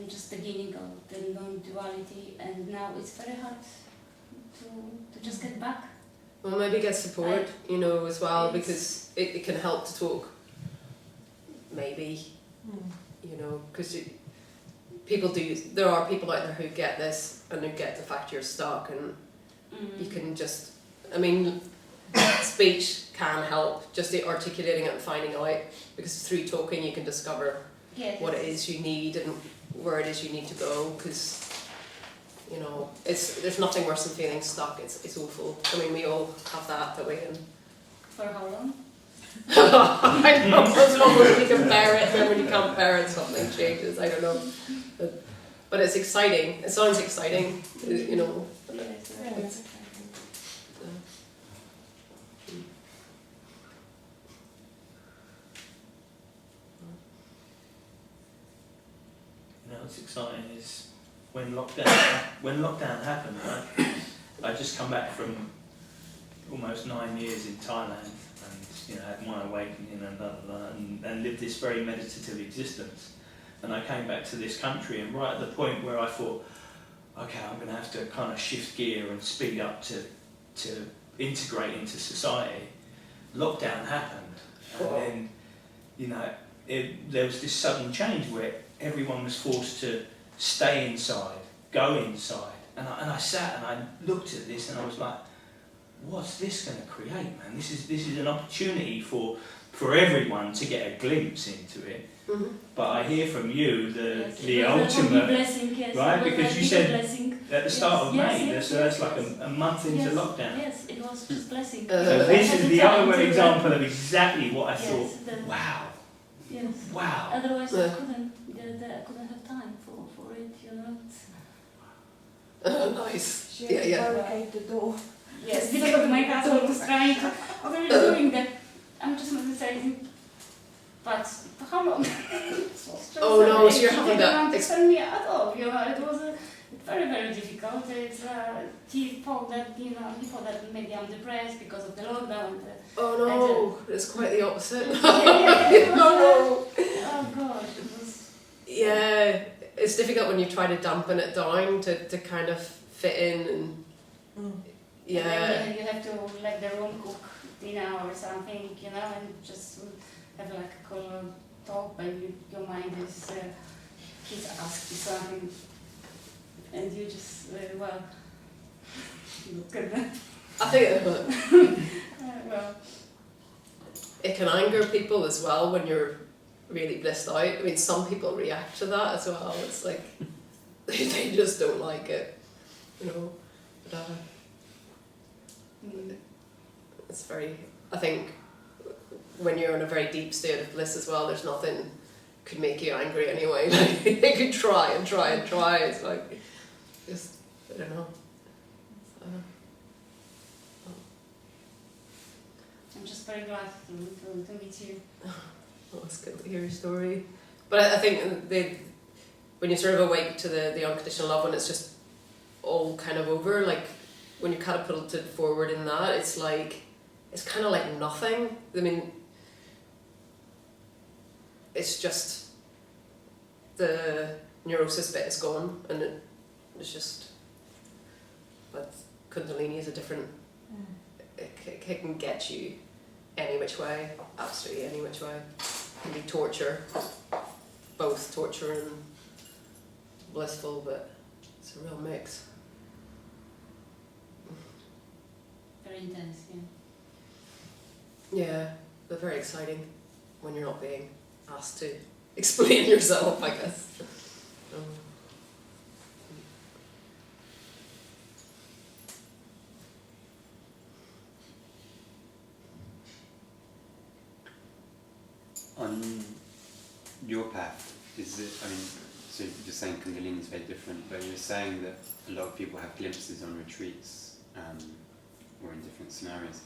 just beginning of the non-duality, and now it's very hard to just get back. Well, maybe get support, you know, as well, Yes. because it can help to talk. Maybe, you know, because people do. There are people out there who get this and who get the fact you're stuck, and you can just. I mean, speech can help, just the articulating it and finding out, because through talking you can discover Yes. what it is you need and where it is you need to go, because you know there's nothing worse than feeling stuck. It's awful. I mean, we all have that way. And For how long? I don't know, as long as you can bear it, then when you can't bear it, something changes. I don't know, but it's exciting. It sounds exciting, you know. Yes. It's- You know what's exciting is when lockdown happened, right? I just come back from almost 9 years in Thailand, and you know had my awakening and blah, blah, blah, and lived this very meditative existence. And I came back to this country, and right at the point where I thought, okay, I'm going to have to kind of shift gear and speed up to integrate into society. Lockdown happened, and then you know there was this sudden change where everyone was forced to stay inside, go inside, and I sat and I looked at this and I was like, what's this going to create, man? This is an opportunity for everyone to get a glimpse into it. Mhm. But I hear from you Yes, the it was a ultimate, blessing, yes. right? It was Because a you big said blessing. at the start of Yes, May, yes, so that's yes, like yes. a month into Yes, lockdown. Yes, it was just blessing. So So I this had is to the tell other you example of exactly what I Yes, thought, the- wow, Yes. wow. Otherwise, Yeah. I couldn't have time for it, you know. Nice. She Yeah, yeah. barricade the door. Yes, because my husband was trying to. What are you doing that? I'm just meditating. But for how long? Oh, no, so you're having that They didn't understand me at all. You know, it was very, very difficult. It's he thought that maybe I'm depressed because of the lockdown. Oh no, it's quite the opposite. Yeah. No. Oh God, it was. Yeah, it's difficult when you try to dampen it down to kind of fit in and yeah. And then you have to let the room cook dinner or something, you know, and just have like a cool talk, but your mind is kids ask you something, and you just well look at them. I think Well, it can anger people as well when you're really blissed out. I mean, some people react to that as well. It's like they just don't like it, you know. But, it's very. I think when you're in a very deep state of bliss as well, there's nothing could make you angry anyway. Like you could try and try and try. It's like just I don't know. I'm just very glad to meet you. Oh, it's good to hear your story. But I think when you sort of awake to the unconditional love, when it's just all kind of over, like when you're catapulted forward in that, it's kind of like nothing. I mean, it's just the neurosis bit is gone, and it's just. But Kundalini is a different. It can get you any which way, absolutely any which way. It can be torture, both torture and blissful, but it's a real mix. Very intense, yeah. Yeah, but very exciting when you're not being asked to explain yourself, I guess. On your path, is it, I mean, so you're saying Kundalini is very different, but you're saying that a lot of people have glimpses on retreats or in different scenarios.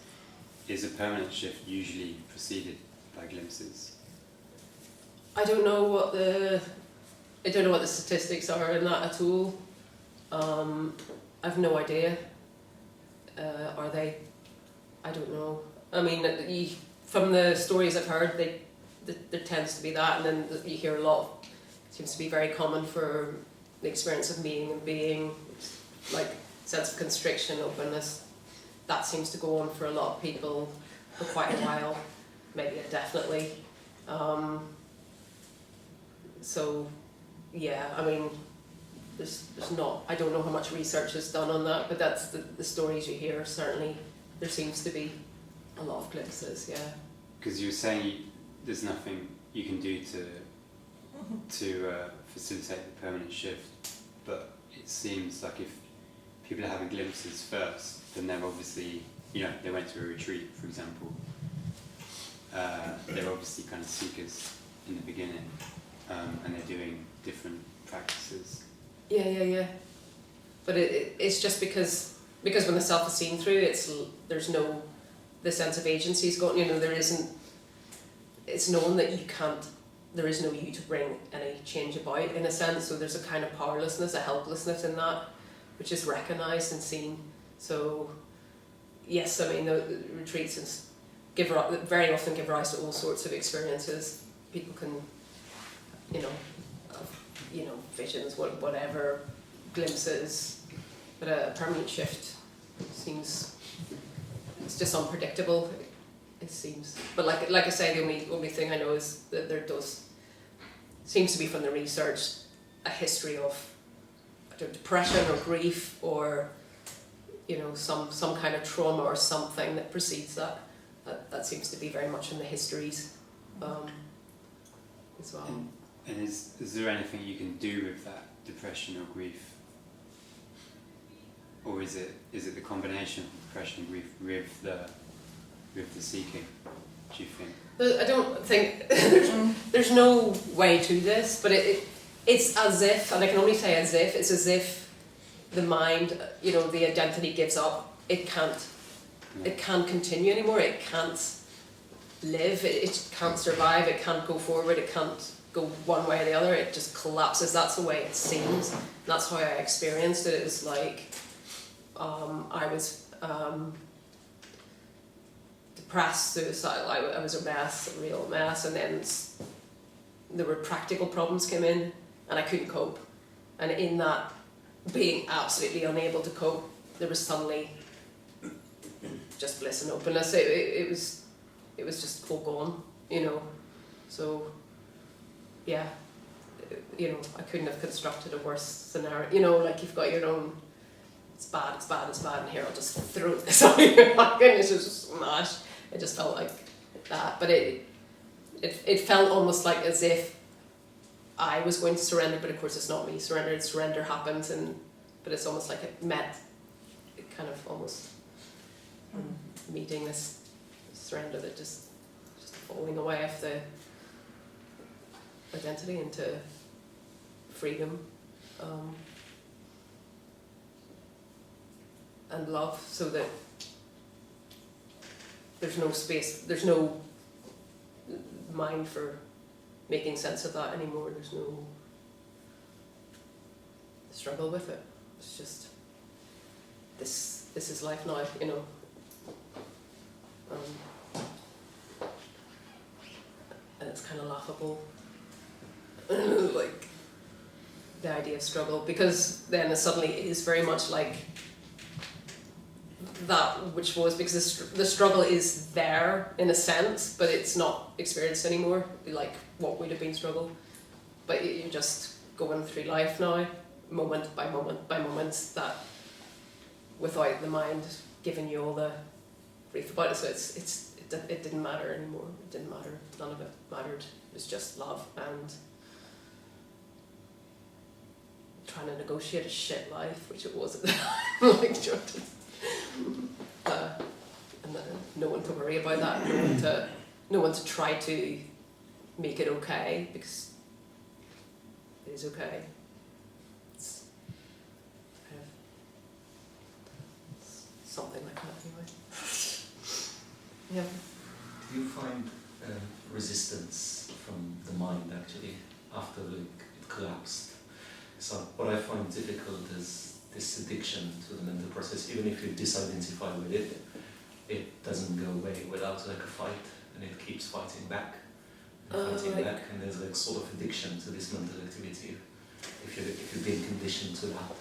Is a permanent shift usually preceded by glimpses? I don't know what the statistics are in that at all. I've no idea. Are they? I don't know. I mean, from the stories I've heard, there tends to be that, and then you hear a lot. It seems to be very common for the experience of meaning and being, like sense of constriction, openness. That seems to go on for a lot of people for quite a while, maybe indefinitely. So, yeah, I mean, there's not. I don't know how much research is done on that, but that's the stories you hear. Certainly, there seems to be a lot of glimpses. Yeah. Because you were saying there's nothing you can do to facilitate the permanent shift, but it seems like if people are having glimpses first, then they're obviously, you know, they went to a retreat, for example. They're obviously kind of seekers in the beginning, and they're doing different practices. Yeah. But it's just because when the self is seen through, there's no, the sense of agency is gone. You know, there isn't. It's known that you can't. There is no you to bring any change about, in a sense. So there's a kind of powerlessness, a helplessness in that, which is recognised and seen. So, yes, I mean the retreats very often give rise to all sorts of experiences. People can, visions, whatever, glimpses, but a permanent shift seems, it's just unpredictable. It seems, but like I say, the only thing I know is that there seems to be from the research a history of depression or grief or some kind of trauma or something that precedes that. That seems to be very much in the histories as well. And is there anything you can do with that depression or grief? Or is it the combination of depression and grief with the seeking, do you think? I don't think there's no way to this, but it's as if, and I can only say as if, it's as if the mind, the identity gives up. It can't continue anymore. It can't live. It can't survive. It can't go forward. It can't go one way or the other. It just collapses. That's the way it seems. That's how I experienced it. It was like I was depressed, suicidal. I was a real mess, and then there were practical problems came in, and I couldn't cope. And in that, being absolutely unable to cope, there was suddenly just bliss and openness. It was just all gone, So, yeah, I couldn't have constructed a worse scenario. Like you've got your own. It's bad, and here I'll just throw this on your back, and it's just smash. It just felt like that, but it felt almost like as if I was going to surrender, but of course it's not me. Surrender happens, but it's almost like it kind of almost meeting this surrender, that just falling away of the identity into freedom and love, so that there's no space, there's no mind for making sense of that anymore. There's no struggle with it. It's just this is life now, and it's kind of laughable. Like, the idea of struggle, because then it suddenly is very much like that which was, because the struggle is there in a sense, but it's not experienced anymore, like what would have been struggle. But you're just going through life now, moment by moment by moment, that without the mind giving you all the brief about it. So it didn't matter anymore. It didn't matter. None of it mattered. It was just love and trying to negotiate a shit life, which it was at the time. Like, and no one to worry about that. No one to try to make it okay, because it is okay. It's kind of something like that anyway. Yeah. Do you find resistance from the mind actually after like it collapsed? So what I find difficult is this addiction to the mental process. Even if you disidentify with it, it doesn't go away without like a fight, and it keeps fighting back and fighting back, and there's like sort of addiction to this mental activity if you're being conditioned to that.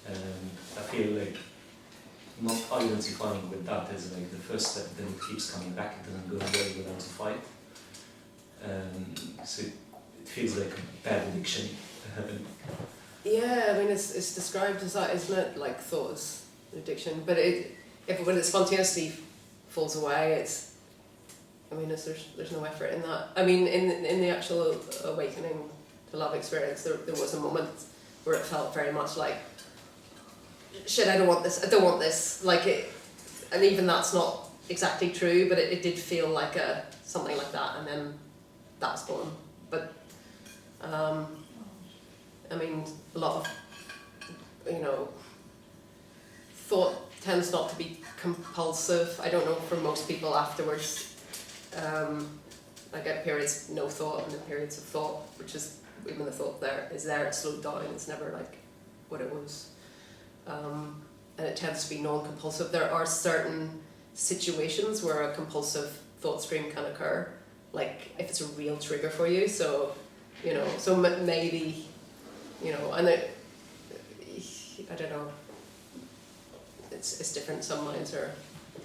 And I feel like not identifying with that is like the first step, then it keeps coming back, it doesn't go away without a fight. So it feels like a bad addiction. Yeah, I mean it's described as that, isn't it? Like thought as addiction, but when it spontaneously falls away, there's no effort in that. I mean, in the actual awakening to love experience, there was a moment where it felt very much like, shit, I don't want this, like it, and even that's not exactly true, but it did feel like something like that, and then that's gone. But I mean, a lot of, thought tends not to be compulsive. I don't know, for most people afterwards, I get periods no thought and then periods of thought, which is, even the thought is there, it's slowed down, it's never like what it was. And it tends to be non-compulsive. There are certain situations where a compulsive thought stream can occur, like if it's a real trigger for you, so, so maybe, and I don't know, it's different. Some minds are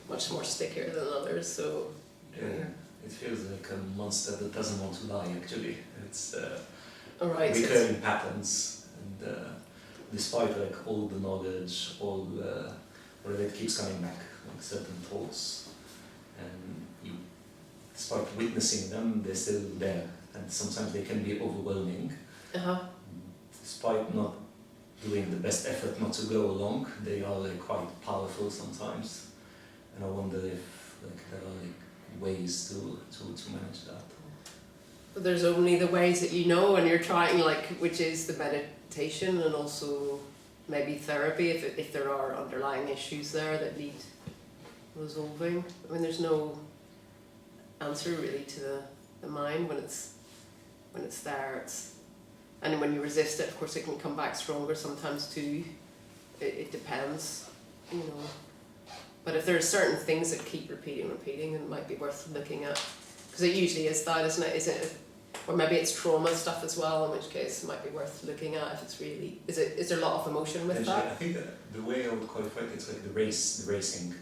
much more stickier than others, so. Yeah, it feels like a monster that doesn't want to lie, actually. It's recurring patterns, and despite like all the knowledge, whatever, it keeps coming back, like certain thoughts, and despite witnessing them, they're still there, and sometimes they can be overwhelming. Despite not doing the best effort not to go along, they are like quite powerful sometimes, and I wonder if like there are like ways to manage that. But there's only the ways that and you're trying, like, which is the meditation and also maybe therapy if there are underlying issues there that need resolving. I mean, there's no answer really to the mind when it's there. And when you resist it, of course, it can come back stronger sometimes too. It depends, But if there are certain things that keep repeating, it might be worth looking at. Because it usually is that, isn't it? Or maybe it's trauma stuff as well, in which case it might be worth looking at if it's really... Is there a lot of emotion with that? I think that the way I would qualify it, it's like the racing.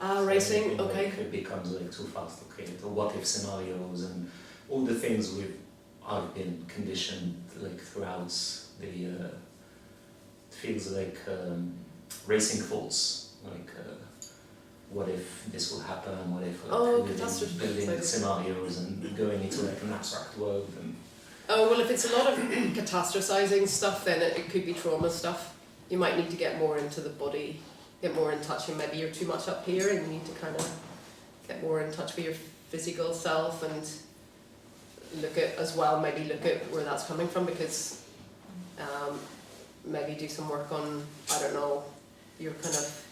Racing, okay. Like it becomes like too fast to create, or what if scenarios, and all the things I've been conditioned like throughout the it feels like racing thoughts, like what if this will happen, what if building scenarios and going into like an abstract world. And well, if it's a lot of catastrophizing stuff, then it could be trauma stuff. You might need to get more into the body, get more in touch, and maybe you're too much up here and you need to kind of get more in touch with your physical self and look at where that's coming from, because maybe do some work on, I don't know, your kind of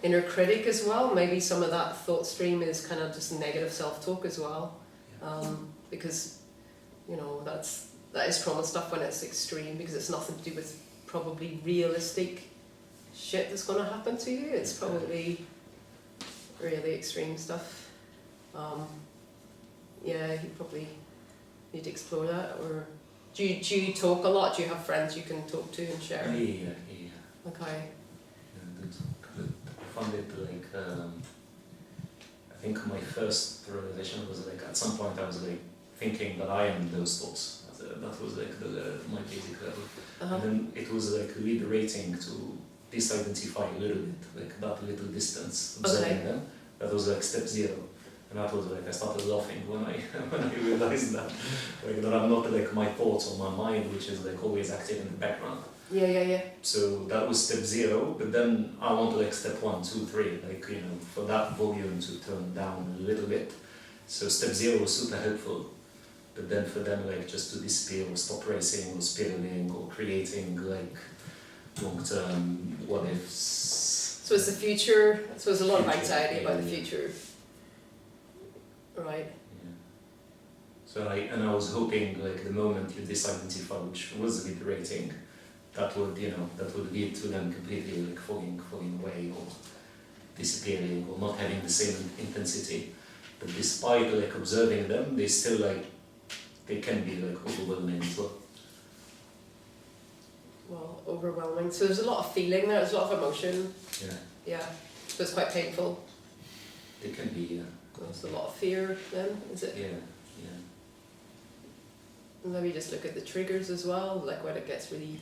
inner critic as well. Maybe some of that thought stream is kind of just negative self-talk as well, because that is trauma stuff when it's extreme, because it's nothing to do with probably realistic shit that's going to happen to you. It's probably really extreme stuff. You probably need to explore that, or Do you talk a lot? Do you have friends you can talk to and share? Yeah. Okay. I found it like, I think my first realization was like, at some point I was like thinking that I am those thoughts. That was like my basic level. And then it was like liberating to disidentify a little bit, like that little distance, observing them. That was like step 0. And that was like, I started laughing when I realized that, like that I'm not like my thoughts or my mind, which is like always active in the background. Yeah. So that was step 0, but then I want like step 1, 2, 3, like, you know, for that volume to turn down a little bit. So step 0 was super helpful, but then for them like just to disappear or stop racing or spiraling or creating like long-term what ifs. So it's the future, so there's a lot of anxiety about the yeah. future. Right. Yeah. So I was hoping like the moment you disidentify, which was liberating, that would lead to them completely like falling away or disappearing or not having the same intensity. But despite like observing them, they still like, they can be like overwhelming as well. Well, overwhelming. So there's a lot of feeling there, there's a lot of emotion. Yeah. So it's quite painful. They can be, There's a lot of fear then, is it? Yeah. And maybe just look at the triggers as well, like when it gets really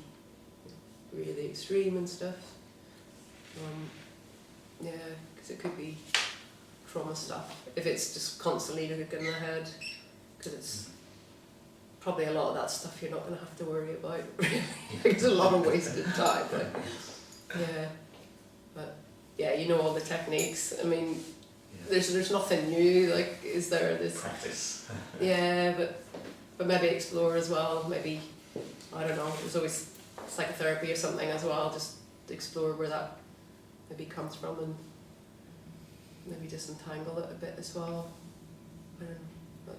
extreme and stuff. Yeah, because it could be trauma stuff. If it's just constantly looking in the head, because it's probably a lot of that stuff you're not going to have to worry about, really. It's a lot of wasted time. But yeah, you know all the techniques. I mean, there's nothing new, like, is there? This Practice. Yeah, but maybe explore as well. Maybe, I don't know. There's always psychotherapy or something as well. Just explore where that maybe comes from and maybe disentangle it a bit as well. I don't know.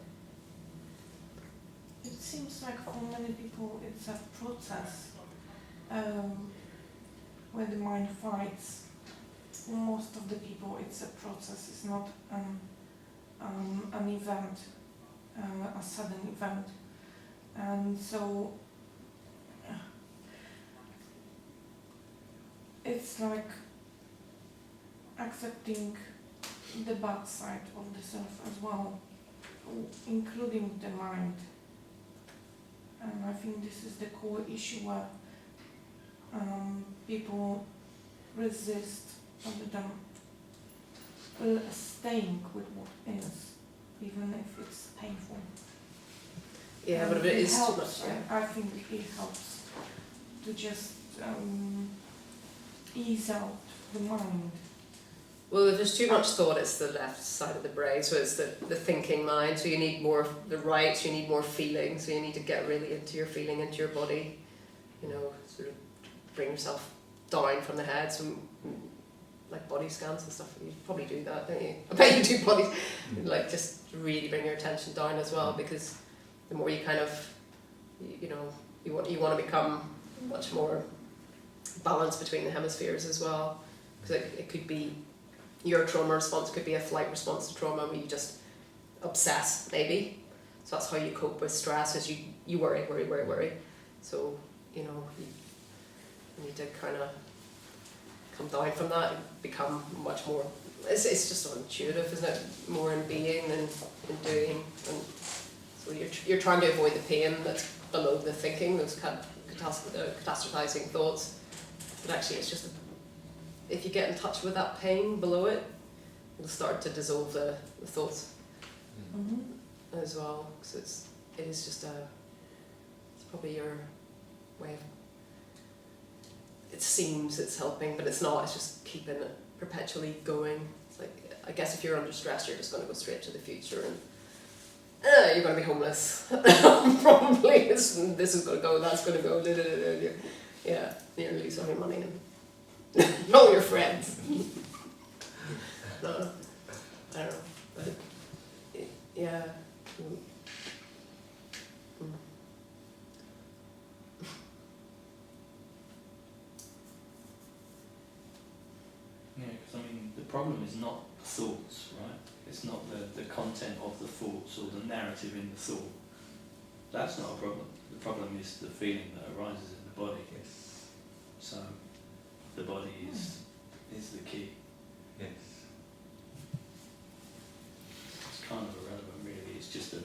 It seems like for many people it's a process where the mind fights. For most of the people it's a process, it's not an event, a sudden event. And so it's like accepting the bad side of the self as well, including the mind. And I think this is the core issue where people resist rather than staying with what is, even if it's painful. Yeah, but if it is helps, too much, yeah. I think it helps to just ease out the mind. Well, if there's too much thought, it's the left side of the brain, so it's the thinking mind, so you need more, the right, so you need more feeling, so you need to get really into your feeling, into your body, you know, sort of bring yourself down from the head, so like body scans and stuff, you probably do that, don't you? I bet you do bodies, like just really bring your attention down as well, because the more you kind of, you know, you want to become much more balanced between the hemispheres as well, because it could be, your trauma response could be a flight response to trauma where you just obsess, maybe. So that's how you cope with stress, is you worry. So, you know, you need to kind of come down from that and become much more, it's just intuitive, isn't it? More in being than in doing. And so you're trying to avoid the pain that's below the thinking, those catastrophizing thoughts. But actually it's just, if you get in touch with that pain below it, it'll start to dissolve the thoughts as well. Because it is just it's probably your way of, it seems it's helping, but it's not, it's just keeping it perpetually going. It's like, I guess if you're under stress, you're just going to go straight to the future and you're going to be homeless. Probably, this is going to go, that's going to go, yeah, you're going to lose all your money and all your friends. No, I don't know, but yeah. Yeah, because I mean, the problem is not the thoughts, right? It's not the content of the thoughts or the narrative in the thought. that's not a problem. The problem is the feeling that arises in the body. Yes. So the body is the key. Yes. It's kind of irrelevant, really. It's just a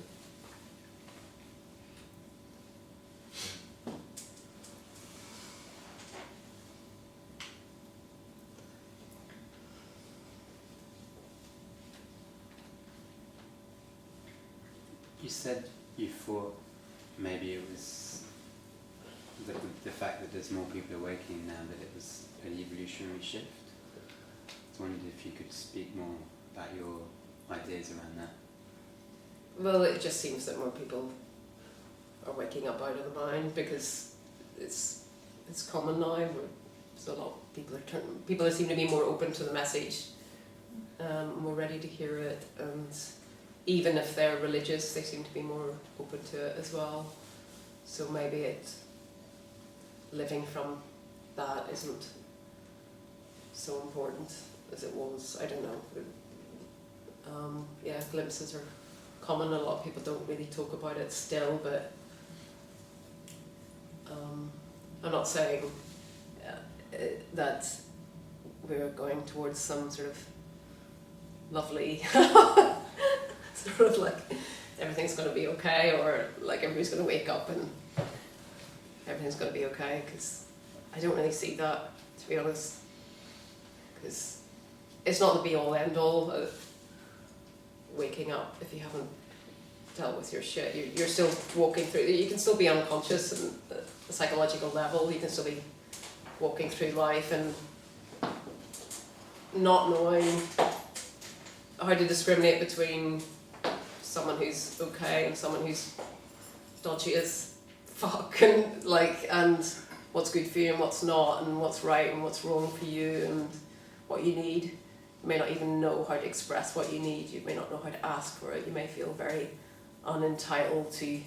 You said you thought maybe it was the fact that there's more people awakening now, that it was an evolutionary shift. I wondered if you could speak more about your ideas around that. Well, it just seems that more people are waking up out of the mind because it's common now. So a lot of people seem to be more open to the message, more ready to hear it, and even if they're religious, they seem to be more open to it as well. So maybe living from that isn't so important as it was. I don't know. Yeah, glimpses are common. A lot of people don't really talk about it still, but I'm not saying that we're going towards some sort of lovely sort of like everything's going to be okay, or like everybody's going to wake up and everything's going to be okay, because I don't really see that, to be honest, because it's not the be-all end-all of waking up. If you haven't dealt with your shit, you're still walking through. You can still be unconscious and at a psychological level. You can still be walking through life and not knowing how to discriminate between someone who's okay and someone who's dodgy as fuck, and what's good for you and what's not, and what's right and what's wrong for you, and what you need. You may not even know how to express what you need. You may not know how to ask for it. You may feel very unentitled to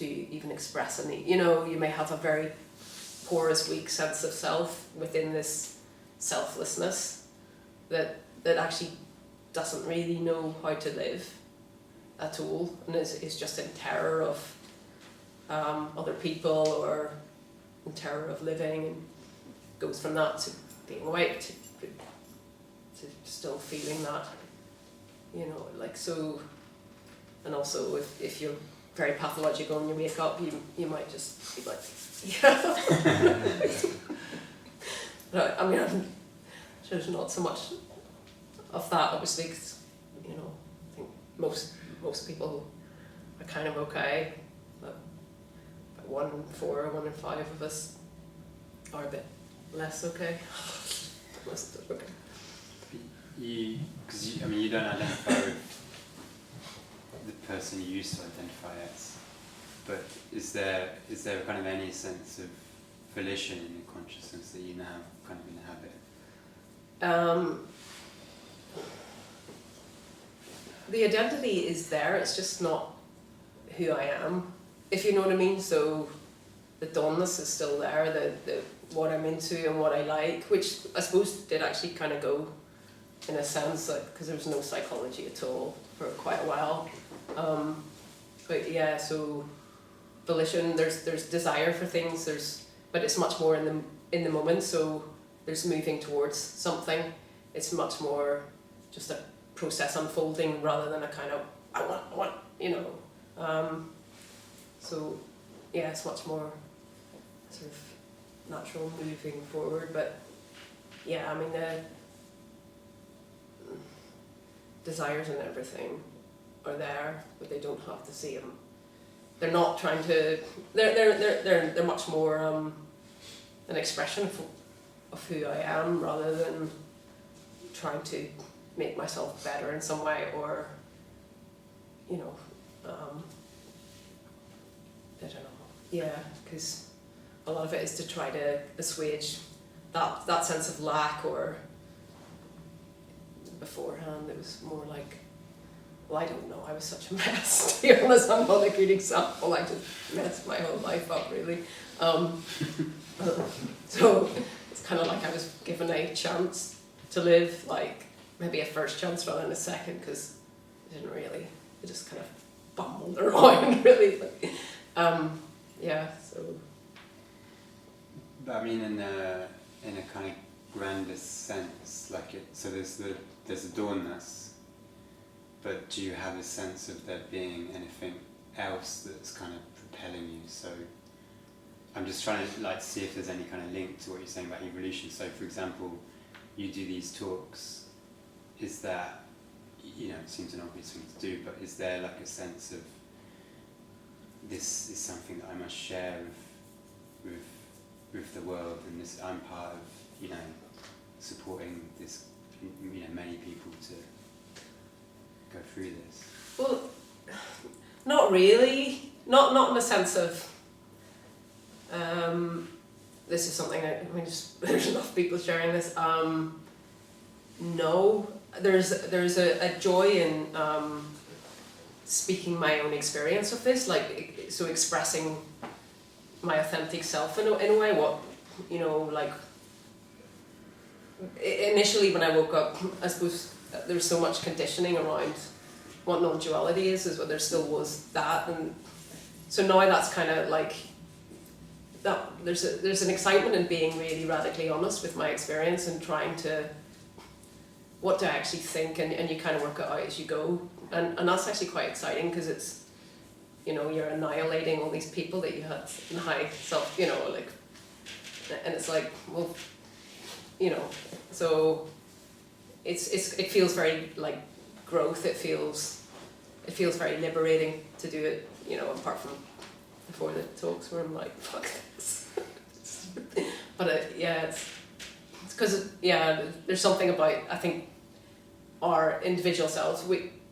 even express a need. You know, you may have a very porous, weak sense of self within this selflessness that actually doesn't really know how to live at all, and is just in terror of other people, or in terror of living, and goes from that to being awake to still feeling that, you know, like so. And also if you're very pathological and you wake up, you might just be like, yeah. But, I mean, there's not so much of that, obviously, because, you know, I think most people are kind of okay, but 1 in 4, 1 in 5 of us are a bit less okay. Most of okay. Because you don't identify with the person you used to identify as, but is there kind of any sense of volition in your consciousness that you now kind of inhabit? The identity is there, it's just not who I am, if you know what I mean. So the doneness is still there, the what I'm into and what I like, which I suppose did actually kind of go in a sense, because there was no psychology at all for quite a while. But yeah, so volition, there's desire for things, but it's much more in the moment. So there's moving towards something. It's much more just a process unfolding rather than a kind of I want, you know. So yeah, it's much more sort of natural moving forward. But yeah, I mean the desires and everything are there, but they don't have to see them. They're not trying to. They're much more an expression of who I am, rather than trying to make myself better in some way, or you know, I don't know. Yeah, because a lot of it is to try to assuage that sense of lack, or beforehand it was more like, well, I don't know, I was such a mess, to be honest. I'm not a good example. I just messed my whole life up, really. So it's kind of like I was given a chance to live, like maybe a first chance rather than a second, because it just kind of bumbled around really. Yeah, so. But I mean, in a kind of grander sense, like so there's a dawness, but do you have a sense of there being anything else that's kind of propelling you? So I'm just trying to like see if there's any kind of link to what you're saying about evolution. So for example, you do these talks, is that, you know, it seems an obvious thing to do, but is there like a sense of this is something that I must share with the world, and this I'm part of, you know, supporting this, you know, many people to go through this? Well, not really. Not in the sense of this is something that, I mean, just, there's enough people sharing this. No, there's a joy in speaking my own experience of this, like, so expressing my authentic self in a way. What, you know, like, initially when I woke up, I suppose there's so much conditioning around what non-duality is what there still was that, and so now that's kind of like that. There's an excitement in being really radically honest with my experience and trying to, what do I actually think, and you kind of work it out as you go, and that's actually quite exciting, because it's, you know, you're annihilating all these people that you had in high self, you know, like, and it's like, well, you know, so it feels very like growth. It feels very liberating to do it, you know, apart from before the talks where I'm like, fuck this. But yeah, it's because, yeah, there's something about, I think, our individual selves.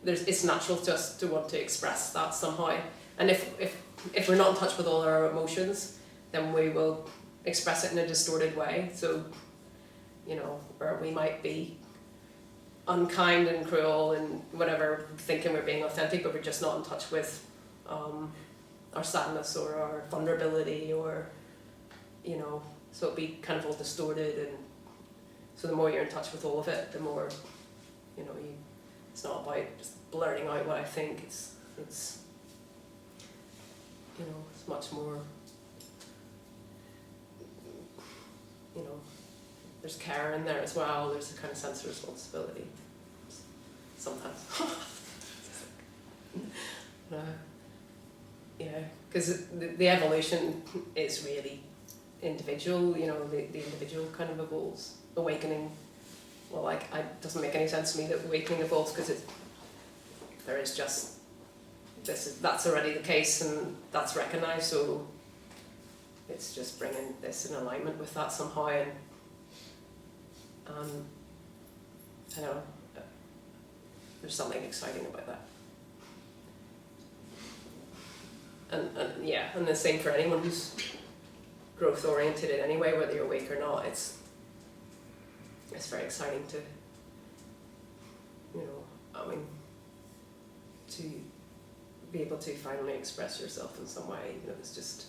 It's natural just to want to express that somehow, and if we're not in touch with all our emotions, then we will express it in a distorted way. So, you know, or we might be unkind and cruel and whatever, thinking we're being authentic, but we're just not in touch with our sadness or our vulnerability, or, you know, so it'd be kind of all distorted. And so the more you're in touch with all of it, the more, you know, it's not about just blurting out what I think. It's you know, it's much more, you know, there's care in there as well. There's a kind of sense of responsibility sometimes. Yeah, because the evolution is really individual. You know, the individual kind of evolves. Awakening, well, like, it doesn't make any sense to me that awakening evolves, because there is just that's already the case, and that's recognised. So it's just bringing this in alignment with that somehow, and I don't know, there's something exciting about that. And yeah, and the same for anyone who's growth oriented in any way, whether you're awake or not. It's very exciting to, you know, I mean, to be able to finally express yourself in some way. You know, it's just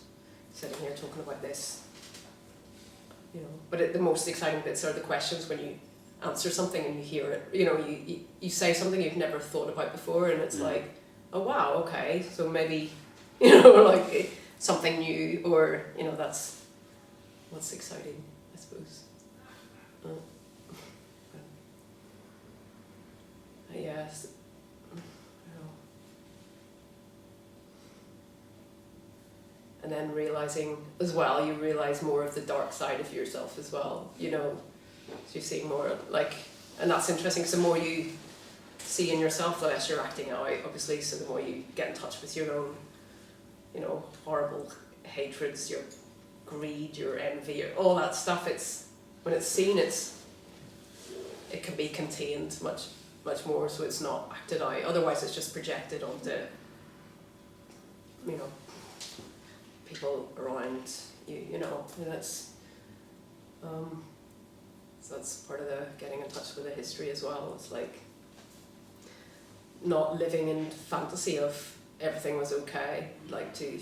sitting here talking about this, you know. But the most exciting bits are the questions when you answer something and you hear it. You know, you say something you've never thought about before, and it's like, oh wow, okay, so maybe, you know, like something new, or, you know, that's what's exciting, I suppose. Yes. And then realizing as well, you realize more of the dark side of yourself as well, you know, so you see more, like, and that's interesting, because the more you see in yourself, the less you're acting out, obviously, so the more you get in touch with your own, you know, horrible hatreds, your greed, your envy, all that stuff. It's, when it's seen, it can be contained much more, so it's not acted out. Otherwise it's just projected onto, you know, people around you, you know, and that's so that's part of the getting in touch with the history as well. It's like not living in fantasy of everything was okay, like to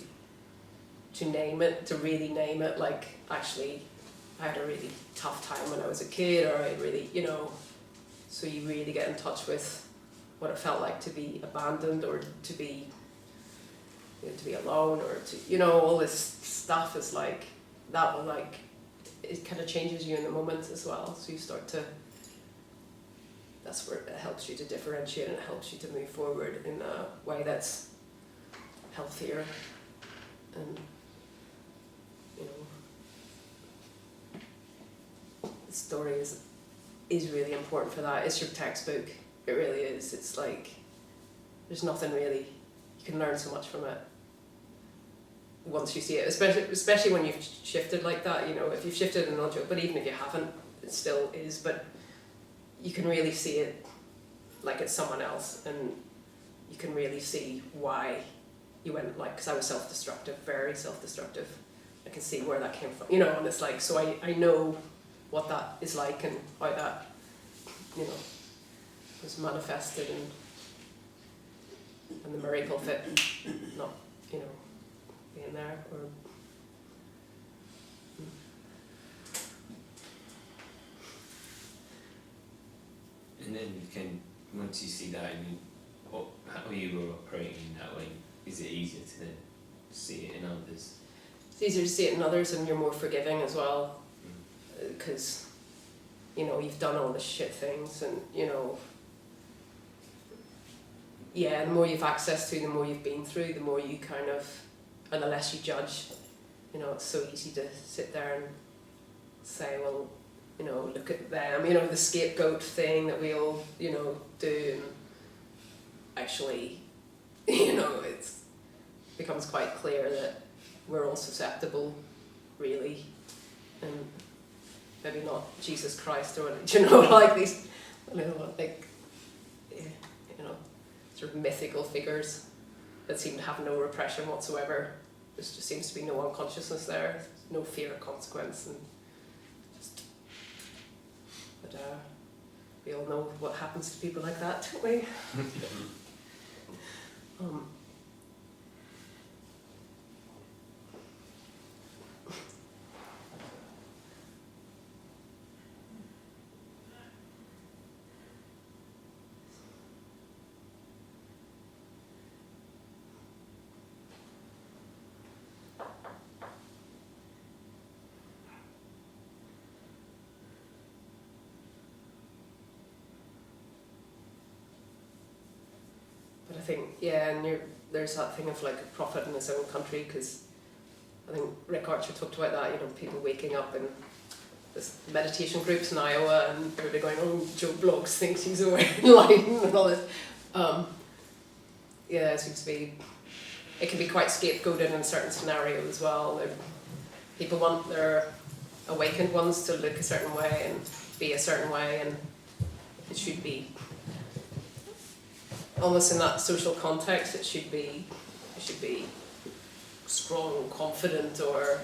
name it, to really name it, like, actually I had a really tough time when I was a kid, or I really, you know, so you really get in touch with what it felt like to be abandoned, or to be to be alone, or to, you know, all this stuff is like, that will like, it kind of changes you in the moment as well. So you start to, that's where it helps you to differentiate, and it helps you to move forward in a way that's healthier. And, you know, the story is really important for that. It's your textbook. It really is. It's like, there's nothing really, you can learn so much from it once you see it, especially when you've shifted like that, you know, if you've shifted in non-duality, but even if you haven't, it still is, but you can really see it like it's someone else, and you can really see why you went, like, because I was self-destructive, very self-destructive. I can see where that came from, you know, and it's like, so I know what that is like, and how that, you know, was manifested, and the miracle of it not, you know, being there, or and then you can, once you see that, and how you were operating in that way, is it easier to then see it in others? It's easier to see it in others, and you're more forgiving as well, because you know, you've done all the shit things, and you know, yeah, the more you've access to, the more you've been through, the more you kind of, and the less you judge. You know, it's so easy to sit there and say, well, you know, look at them, you know, the scapegoat thing that we all, you know, do, and actually, you know, it becomes quite clear that we're all susceptible, really, and maybe not Jesus Christ or, you know, like these, you know, like, you know, sort of mythical figures that seem to have no repression whatsoever. There just seems to be no unconsciousness there, no fear of consequence, and just, but we all know what happens to people like that, don't we? But I think, yeah, and there's that thing of like a prophet in his own country, because I think Rick Archer talked about that, you know, people waking up in this meditation groups in Iowa, and they're going, oh, Joe Bloggs thinks he's enlightened and all this. Yeah, it seems to be, it can be quite scapegoated in certain scenarios as well. People want their awakened ones to look a certain way and be a certain way, and it should be almost in that social context. It should be strong, confident, or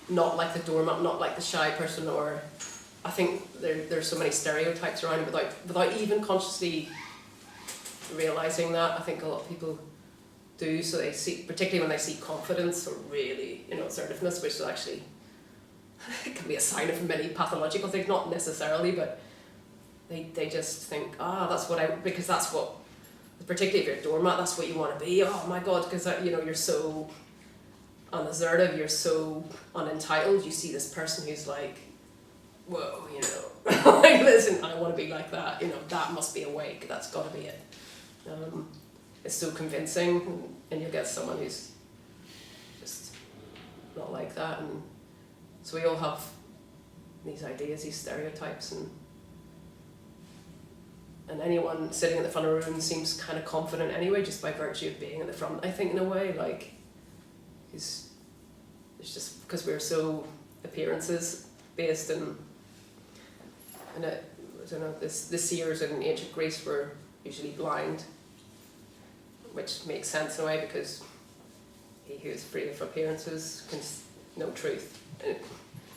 not like the doormat, not like the shy person. Or I think there's so many stereotypes around it without even consciously realizing that. I think a lot of people do. So they see, particularly when they see confidence or really, you know, assertiveness, which is actually it can be a sign of many pathological things, not necessarily, but they just think, that's what because that's what, particularly if you're a doormat, that's what you want to be. Oh my God, because you know, you're so unassertive, you're so unentitled. You see this person who's like, whoa, you know, like, listen, I want to be like that. You know, that must be awake. That's got to be it. It's so convincing, and you'll get someone who's just not like that. And so we all have these ideas, these stereotypes, and anyone sitting at the front of a room seems kind of confident anyway, just by virtue of being at the front, I think, in a way. Like, it's just because we're so appearances based, and it, I don't know, the seers in ancient Greece were usually blind, which makes sense in a way, because he who is free of appearances can know truth.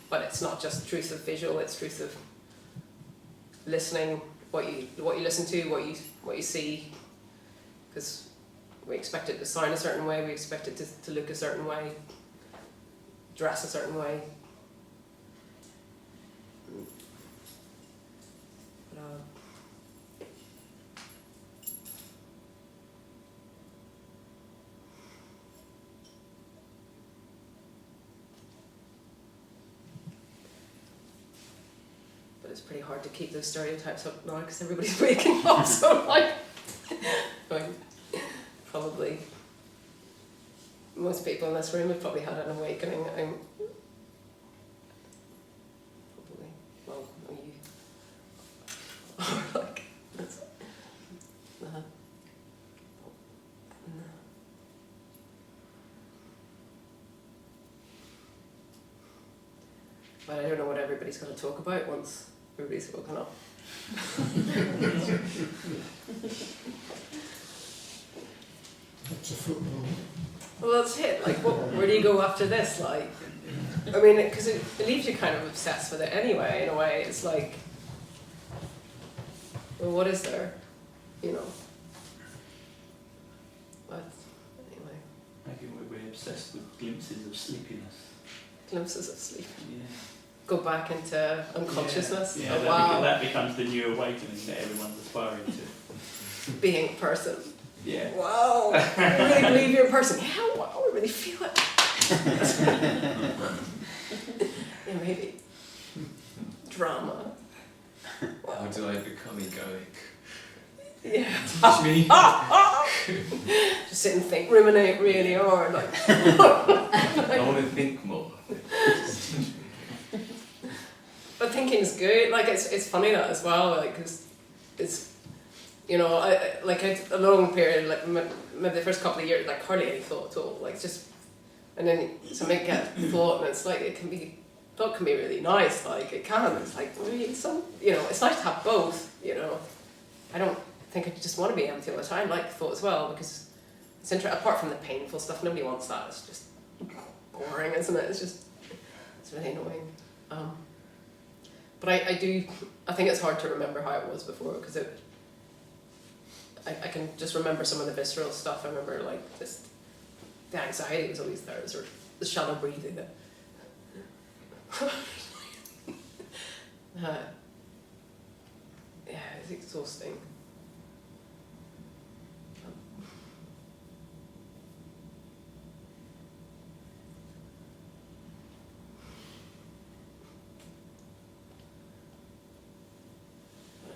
But it's not just truth of visual; it's truth of listening. What you listen to, what you see, because we expect it to sound a certain way, we expect it to look a certain way, dress a certain way. But, it's pretty hard to keep those stereotypes up now because everybody's waking up, so like, probably most people in this room have probably had an awakening. Probably, well, you are like, that's, But I don't know what everybody's going to talk about once everybody's woken up. That's a football. Well, that's it. Like, where do you go after this? Like, I mean, because it leaves you kind of obsessed with it anyway, in a way. It's like, well, what is there? You know. But, anyway. Maybe we're obsessed with glimpses of sleepiness. Glimpses of sleep. Yeah. Go back into unconsciousness. Yeah, Oh, wow. that becomes the new awakening that everyone's aspiring to. Being a person. Yeah. Wow. I really believe you're a person. Yeah, wow, I really feel it. Yeah, maybe. Drama. How do I become egoic? Yeah. Teach me. Just sit and think, ruminate really hard. Like. I want to think more. But thinking's good. Like it's funny that as well. Like 'cause it's, you know, a long period, like maybe the first couple of years, like hardly any thought at all. Like just, and then something gets thought, and it's like thought can be really nice. Like it can. It's like really you know, it's nice to have both. You know, I don't think I just want to be empty all the time. I like thought as well because it's interesting. Apart from the painful stuff, nobody wants that. It's just boring, isn't it? It's really annoying. But I think it's hard to remember how it was before because I can just remember some of the visceral stuff. I remember like just the anxiety was always there, sort of the shallow breathing. Yeah, it's exhausting.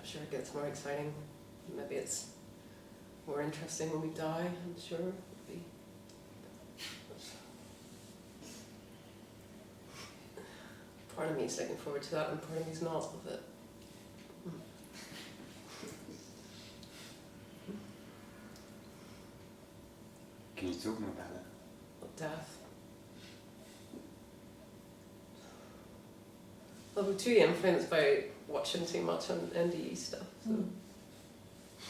Sure, it gets more exciting. Maybe it's more interesting when we die, I'm sure. It'll be. Part of me is looking forward to that and part of me is not with it. Can you talk more about that? What, death? Well, we're too influenced by watching too much on NDE stuff, so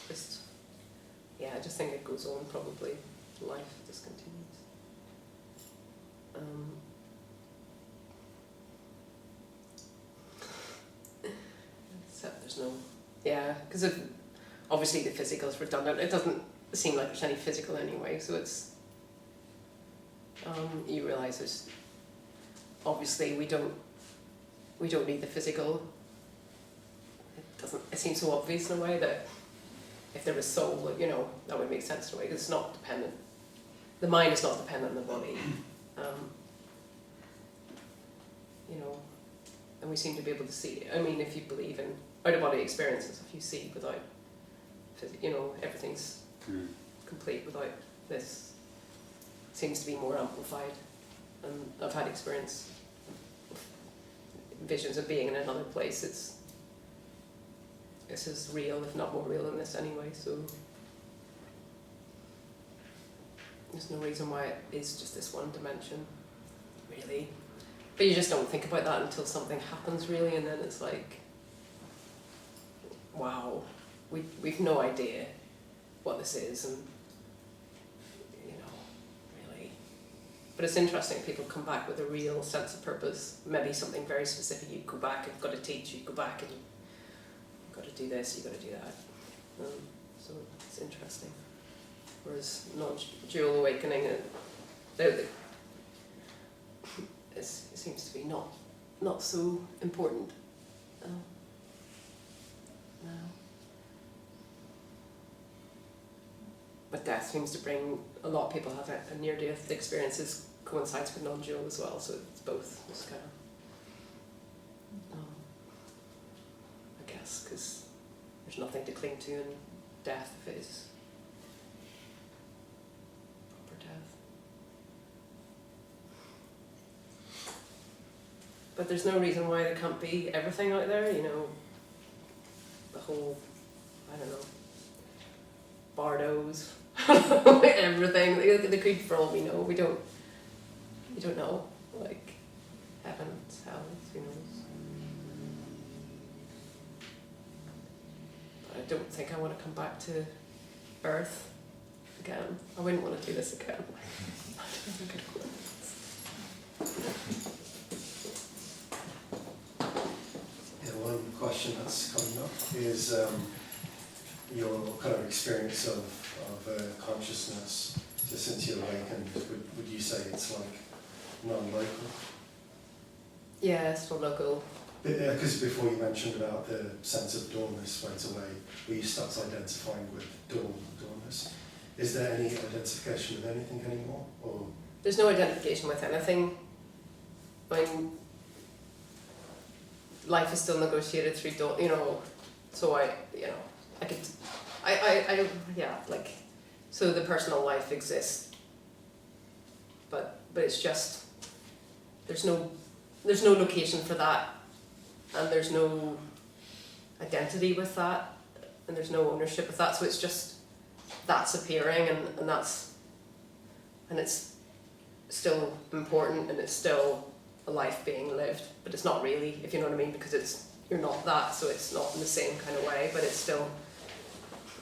just, yeah, I just think it goes on probably. Life just continues. Except there's no, yeah, because obviously the physical is redundant. It doesn't seem like there's any physical anyway, so it's, you realise there's, obviously we don't need the physical. It seems so obvious in a way that if there was soul, you know, that would make sense in a way, because it's not dependent. The mind is not dependent on the body. You know, and we seem to be able to see. I mean, if you believe in out-of-body experiences, if you see without, you know, everything's complete without this, it seems to be more amplified. And I've had experience, visions of being in another place. This is real, if not more real than this anyway, so there's no reason why it is just this one dimension, really. But you just don't think about that until something happens, really, and then it's like, wow, we've no idea what this is, and, you know, really. But it's interesting, people come back with a real sense of purpose, maybe something very specific. You go back, you've got to teach, you go back and you've got to do this, you've got to do that. So it's interesting. Whereas non-dual awakening, it seems to be not so important now. But death seems to bring, a lot of people have a near-death experiences coincides with non-dual as well, so it's both. It's kind of, guess, because there's nothing to cling to in death if it is proper death. But there's no reason why there can't be everything out there, you know, the whole, I don't know, bardos, everything. They could, for all we know, we don't know, like heavens, hells, who knows. But I don't think I want to come back to Earth again. I wouldn't want to do this again. I don't think I'd quit. One question that's coming up is your kind of experience of consciousness. So since you awakened, would you say it's like non-local? Yeah, it's not local. Because before you mentioned about the sense of dualness went away, where you start identifying with dualness. Is there any identification with anything anymore? Or There's no identification with anything. When life is still negotiated through dual, you know, so so the personal life exists, but it's just, there's no location for that, and there's no identity with that, and there's no ownership with that, so it's just, that's appearing, and it's still important, and it's still a life being lived, but it's not really, if you know what I mean, because you're not that, so it's not in the same kind of way, but it's still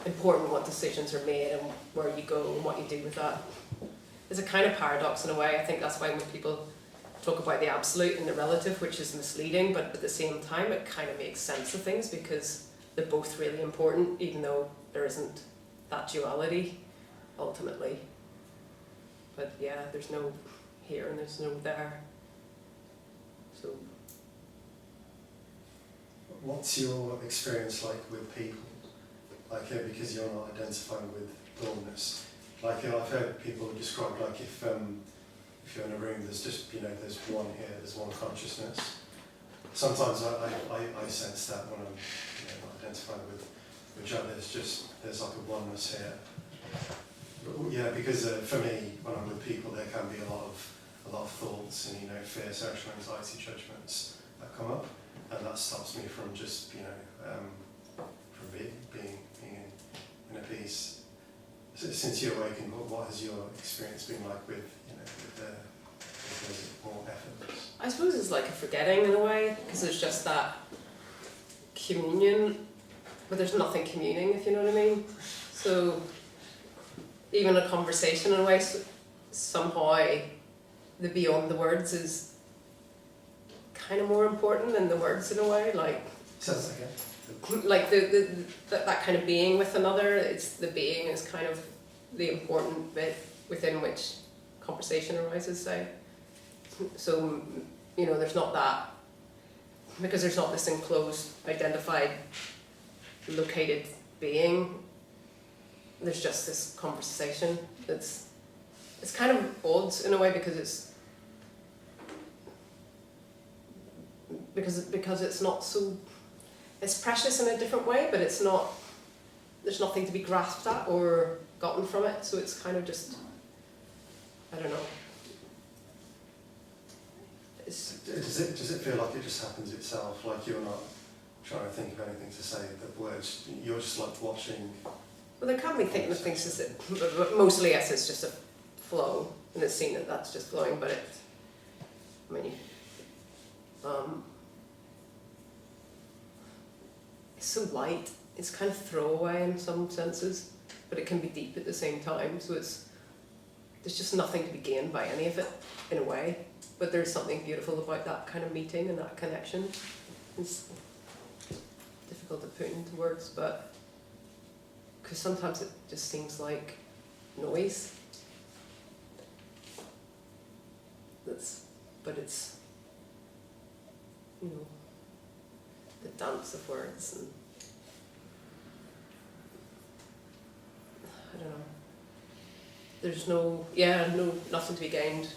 important what decisions are made and where you go and what you do with that. It's a kind of paradox in a way. I think that's why when people talk about the absolute and the relative, which is misleading, but at the same time it kind of makes sense of things because they're both really important, even though there isn't that duality ultimately. But yeah, there's no here and there's no there. So, what's your experience like with people? Like, because you're not identifying with dualness. Like, I've heard people describe, like, if you're in a room, there's just, there's one here, there's one consciousness. Sometimes I sense that when I'm not identifying with each other, there's like a oneness here. But, yeah, because for me, when I'm with people, there can be a lot of thoughts and fear, social anxiety, judgments that come up, and that stops me from just from being in a peace. So since you awakened, what has your experience been like with more effortless? I suppose it's like a forgetting in a way, because it's just that communion, but there's nothing communing, if you know what I mean. So even a conversation in a way, somehow the beyond the words is kind of more important than the words in a way, like Sounds like it. Like that kind of being with another. It's the being is kind of the important bit within which conversation arises, say. So there's not that, because there's not this enclosed, identified, located being. There's just this conversation that's, it's kind of odd in a way, because it's not so, it's precious in a different way, but it's not, there's nothing to be grasped at or gotten from it, so it's kind of just, I don't know. Does it feel like it just happens itself, like you're not trying to think of anything to say, the words, you're just like watching? Well, there can be thinking of things, but mostly yes, it's just a flow, and it's seen that that's just flowing, but it's so light, it's kind of throwaway in some senses, but it can be deep at the same time, so there's just nothing to be gained by any of it, in a way, but there's something beautiful about that kind of meeting and that connection. It's difficult to put into words, but because sometimes it just seems like noise. But it's, the dance of words, and I don't know. There's nothing to be gained,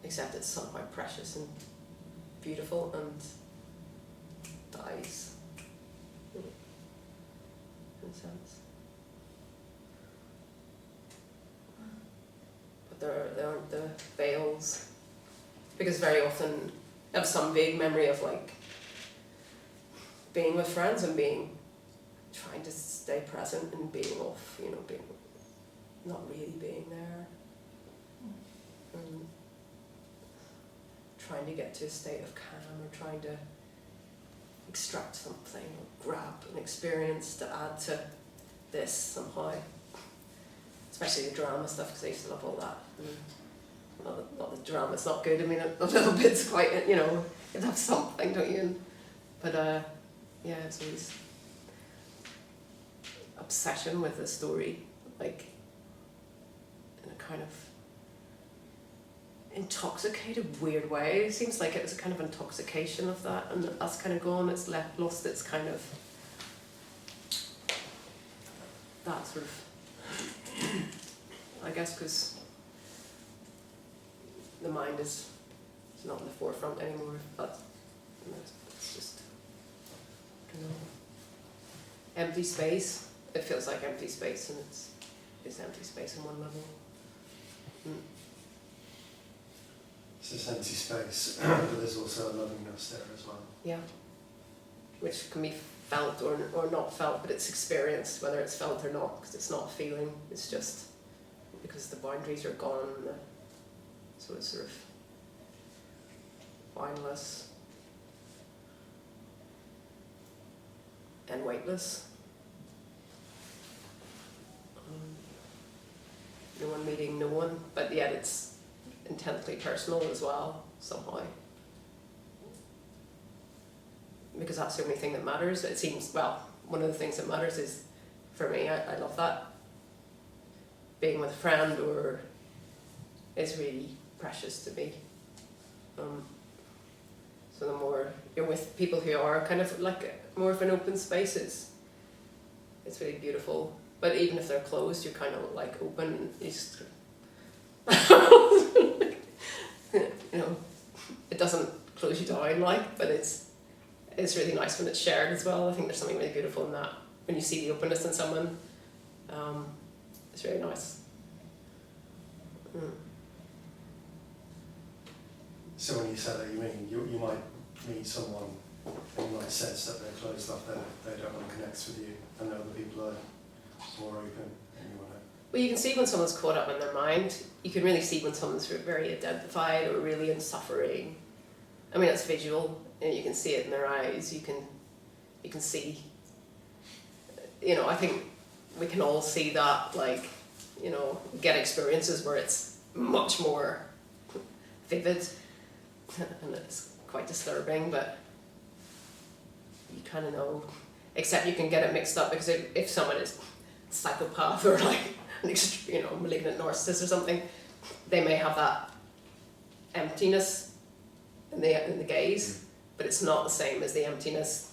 except it's somehow precious and beautiful, and dies, in a sense. But there aren't the veils, because very often I have some vague memory of like being with friends and trying to stay present and being off, being not really being there. And trying to get to a state of calm, or trying to extract something, or grab an experience to add to this somehow. Especially the drama stuff, because I used to love all that. And not that drama's not good, I mean, a little bit's quite, you have something, don't you? But yeah, it's always obsession with the story, like in a kind of intoxicated weird way. It seems like it was a kind of intoxication of that, and that's kind of gone. It's lost its kind of that sort of, I guess, because the mind is not in the forefront anymore. But it's just, I don't know, empty space. It feels like empty space, and it's empty space in one level. It's this empty space, but there's also a lovingness there as well. Yeah, which can be felt or not felt, but it's experienced, whether it's felt or not, because it's not a feeling, it's just because the boundaries are gone, so it's sort of boundless and weightless. No one meeting no one, but yet it's intensely personal as well, somehow. Because that's the only thing that matters. It seems, well, one of the things that matters is, for me, I love that. Being with a friend or is really precious to me. So the more you're with people who are kind of like more of an open space, it's really beautiful. But even if they're closed, you're kind of like open. You just, it doesn't close you down, but it's really nice when it's shared as well. I think there's something really beautiful in that. When you see the openness in someone, it's really nice. So when you say that, you mean you might meet someone and you might sense that they're closed off, they don't want to connect with you, and other people are more open, and you want to... Well, you can see when someone's caught up in their mind. You can really see when someone's very identified or really in suffering. I mean, it's visual, and you can see it in their eyes. You can see, I think we can all see that, get experiences where it's much more vivid, and it's quite disturbing, but you kind of know, except you can get it mixed up, because if someone is a psychopath or malignant narcissist or something, they may have that emptiness in the gaze, but it's not the same as the emptiness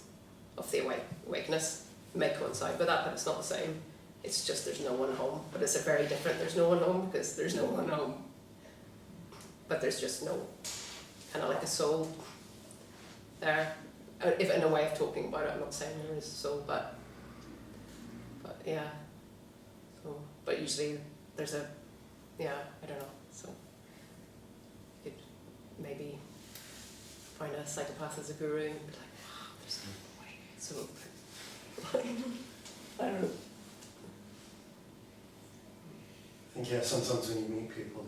of the awakeness. It may coincide with that, but it's not the same. It's just there's no one home, but it's a very different there's no one home, because there's no one home, but there's just no, kind of like a soul there. If in a way of talking about it, I'm not saying there is a soul, but yeah. So, but usually there's I don't know. So you'd maybe find a psychopath as a guru and be like, wow, there's no way. So I don't know. I think sometimes when you meet people,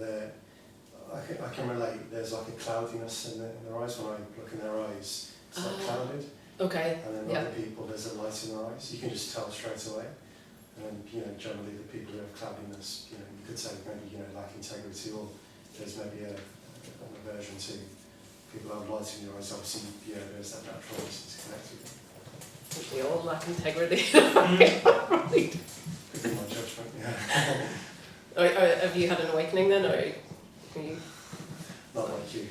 I can relate. There's like a cloudiness in their eyes. When I look in their eyes, it's like clouded. Okay. And then other people, there's a light in their eyes. You can just tell straight away. And then, generally the people who have cloudiness, you could say maybe, lack integrity, or there's maybe an aversion to people who have light in their eyes. Obviously, there's that natural disconnect with them. I think we all lack integrity. Could be my judgment, yeah. Have you had an awakening then, or are you? Not like you.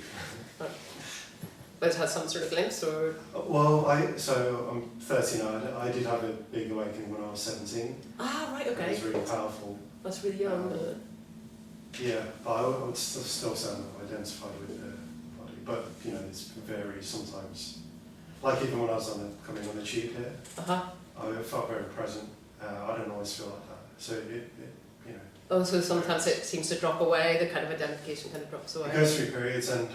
But had some sort of glimpse, or? Well, I'm 30 now. I did have a big awakening when I was 17. Ah, right, okay. It was really powerful. That's really young. Yeah, but I would still say I'm identified with the body. But, it varies sometimes. like even when I was coming on the tube here, Uh-huh. I felt very present. I don't always feel like that. So it you know. Oh, so sometimes it seems to drop away, the kind of identification kind of drops away. It goes through periods, and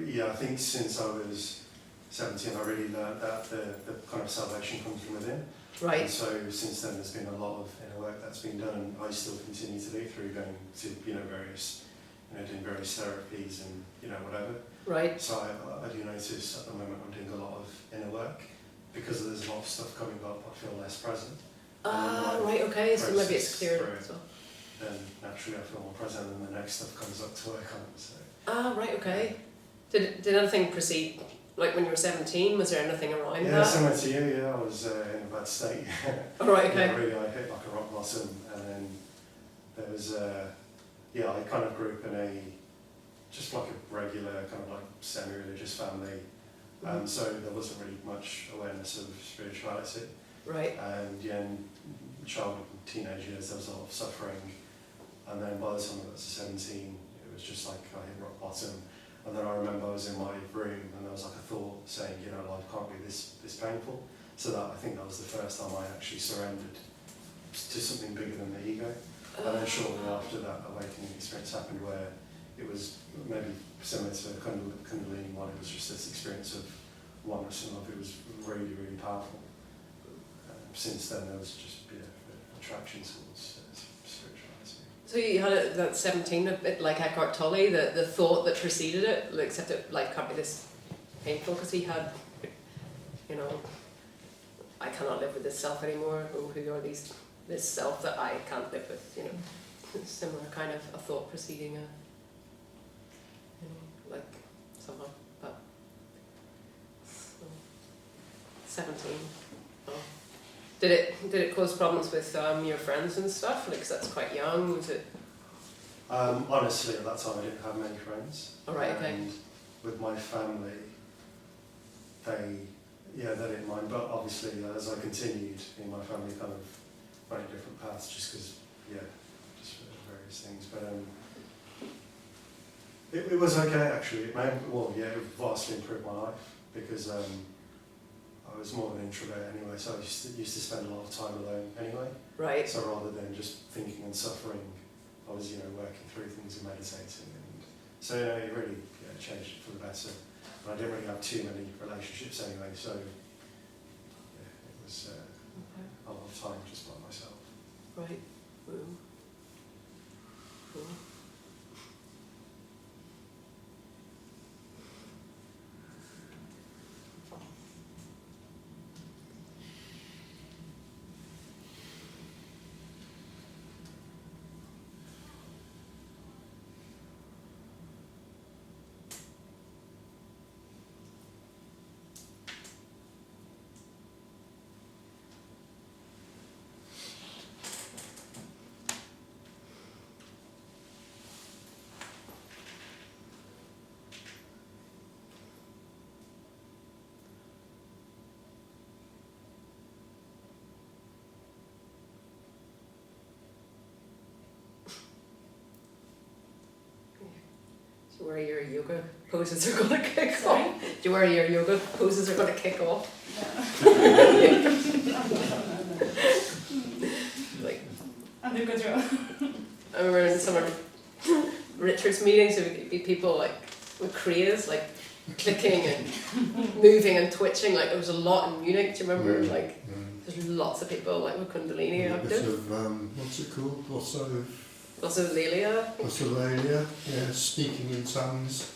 yeah, I think since I was 17, I really learned that the kind of salvation comes from within. Right. And so since then, there's been a lot of inner work that's been done, and I still continue to do through going to various, doing various therapies and whatever. Right. So I do notice at the moment I'm doing a lot of inner work because there's a lot of stuff coming up. I feel less present. Ah, right. Okay. So maybe it's clearer as well. Then naturally I feel more present, and the next stuff comes up to work on. So. Ah, right. Okay. Did anything precede? Like when you were 17, was there anything around yeah, that? similar to you, yeah, I was in a bad state. Oh, right, okay. Yeah, really, I hit like a rock bottom, and then there was, I kind of grew up in just like a regular kind of like semi-religious family, so there wasn't really much awareness of spirituality. Right. And in childhood and teenage years, there was a lot of suffering, and then by the time I got to 17, it was just like I hit rock bottom. And then I remember I was in my room and there was like a thought saying, life can't be this painful. So I think that was the first time I actually surrendered to something bigger than the ego. And then shortly after that awakening experience happened, where it was maybe similar to the Kundalini one. It was just this experience of oneness and love. It was really, really powerful. Since then there was just attraction towards spirituality. So you had it at 17, a bit like Eckhart Tolle, the thought that preceded it, except it can't be this painful, because he had, I cannot live with this self anymore, or who are this self that I can't live with, similar kind of a thought preceding somehow, but 17. Oh. Did it cause problems with your friends and stuff? Because that's quite young. Was it? Honestly, at that time I didn't have many friends. Oh, right, okay. And with my family, they didn't mind. But obviously, as I continued, my family kind of went in different paths, just because, just for various things. But it was okay actually. It vastly improved my life because. I was more of an introvert anyway, so I used to spend a lot of time alone anyway. Right. So rather than just thinking and suffering, I was working through things and meditating, and so it really changed it for the better. And I didn't really have too many relationships anyway, so it was a lot of time just by myself. Right. Cool. Do you worry your yoga poses are going to kick off? Do you worry your yoga poses are going to kick off? Like, under control. I remember in some of Richard's meetings, there would be people with craze, clicking and moving and twitching. There was a lot in Munich. Do you remember? There's lots of people with Kundalini active. What's it called? Glossolalia. Yes, speaking in tongues.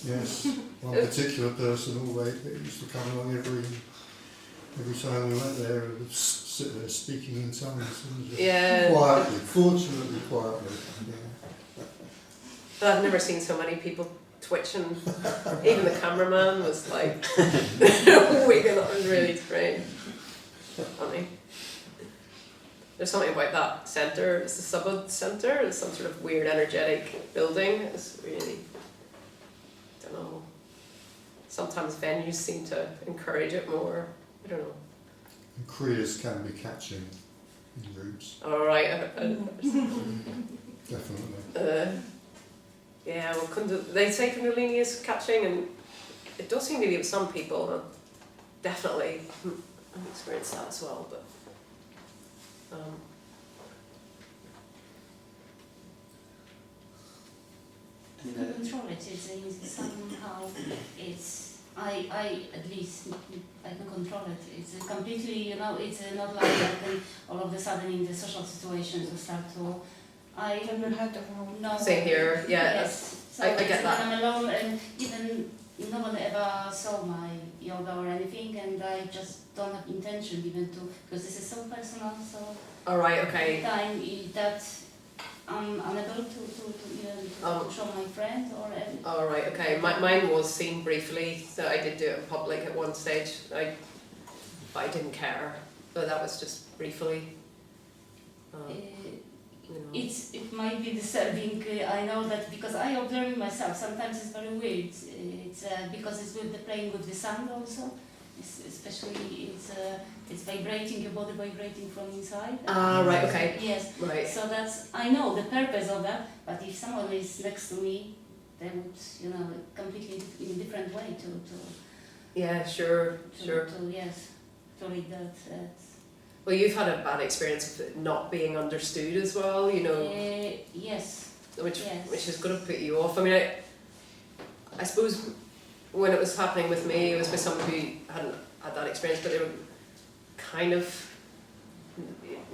Yes, one particular person always used to come along every time we went there and would sit there speaking in tongues. Quietly, fortunately quietly. Yeah. But I've never seen so many people twitching. Even the cameraman was wigging up. It was really strange. Funny. There's something about that centre. It's the Subud Centre. It's some sort of weird energetic building. It's really, I don't know. Sometimes venues seem to encourage it more. I don't know. And Kriyas can be catching in groups. All right. Definitely. They say Kundalini is catching, and it does seem to be with some people. definitely I've experienced that as well, but You can control it. It's somehow I at least I can control it. It's completely, it's not like I can all of a sudden in the social situations we start to. Never had a home. No. same here, yeah. Yes. So I get when that. I'm alone, and even no one ever saw my yoga or anything, and I just don't have intention even to, because this is so personal. So. All right. Okay. Time that I'm unable to show my friend or. All right. Okay. Mine was seen briefly, so I did do it in public at one stage. But I didn't care. But that was just briefly. It might be disturbing. I know that because I observe myself. Sometimes it's very weird. It's because it's with the playing with the sound also. Especially it's vibrating, your body vibrating from inside. Ah, right. Okay. Yes. Right. So I know the purpose of that. But if someone is next to me, they would completely in a different way to. Yeah. Sure. To read that. Well, you've had a bad experience of it not being understood as well, Yes. which is going to put you off. I mean, I suppose when it was happening with me, it was with someone who hadn't had that experience, but they were kind of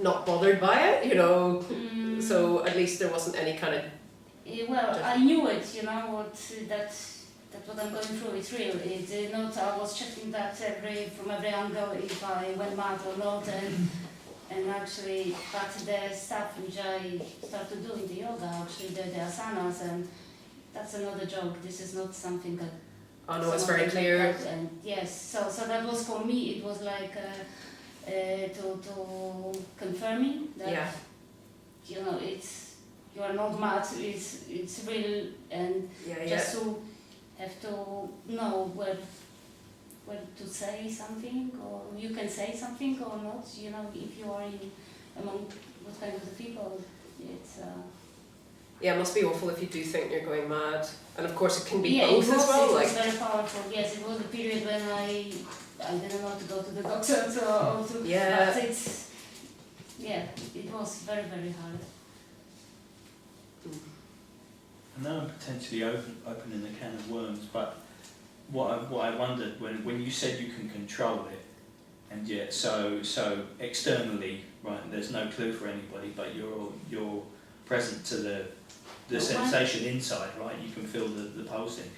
not bothered by it, So at least there wasn't any kind of. Well, I knew it, that what I'm going through is real. It's not. I was checking that from every angle if I went mad or not, and actually, but the stuff which I started doing the yoga, actually the asanas, and that's another joke. This is not something that. Oh no, it's very clear. Like and yes, so that was for me. It was like to confirming that it's you are not mad. It's real, and just to have to know where to say something, or you can say something or not. If you are among what kind of the people, it's. Yeah, it must be awful if you do think you're going mad, and of course it can be both as well. It was very powerful. Yes, it was a period when I didn't want to go to the doctor or to. Yeah. But it was very very hard. I know I'm potentially opening the can of worms, but what I wondered when you said you can control it, and yet so externally, right? There's no clue for anybody, but you're present to the sensation inside, right? You can feel the pulsing.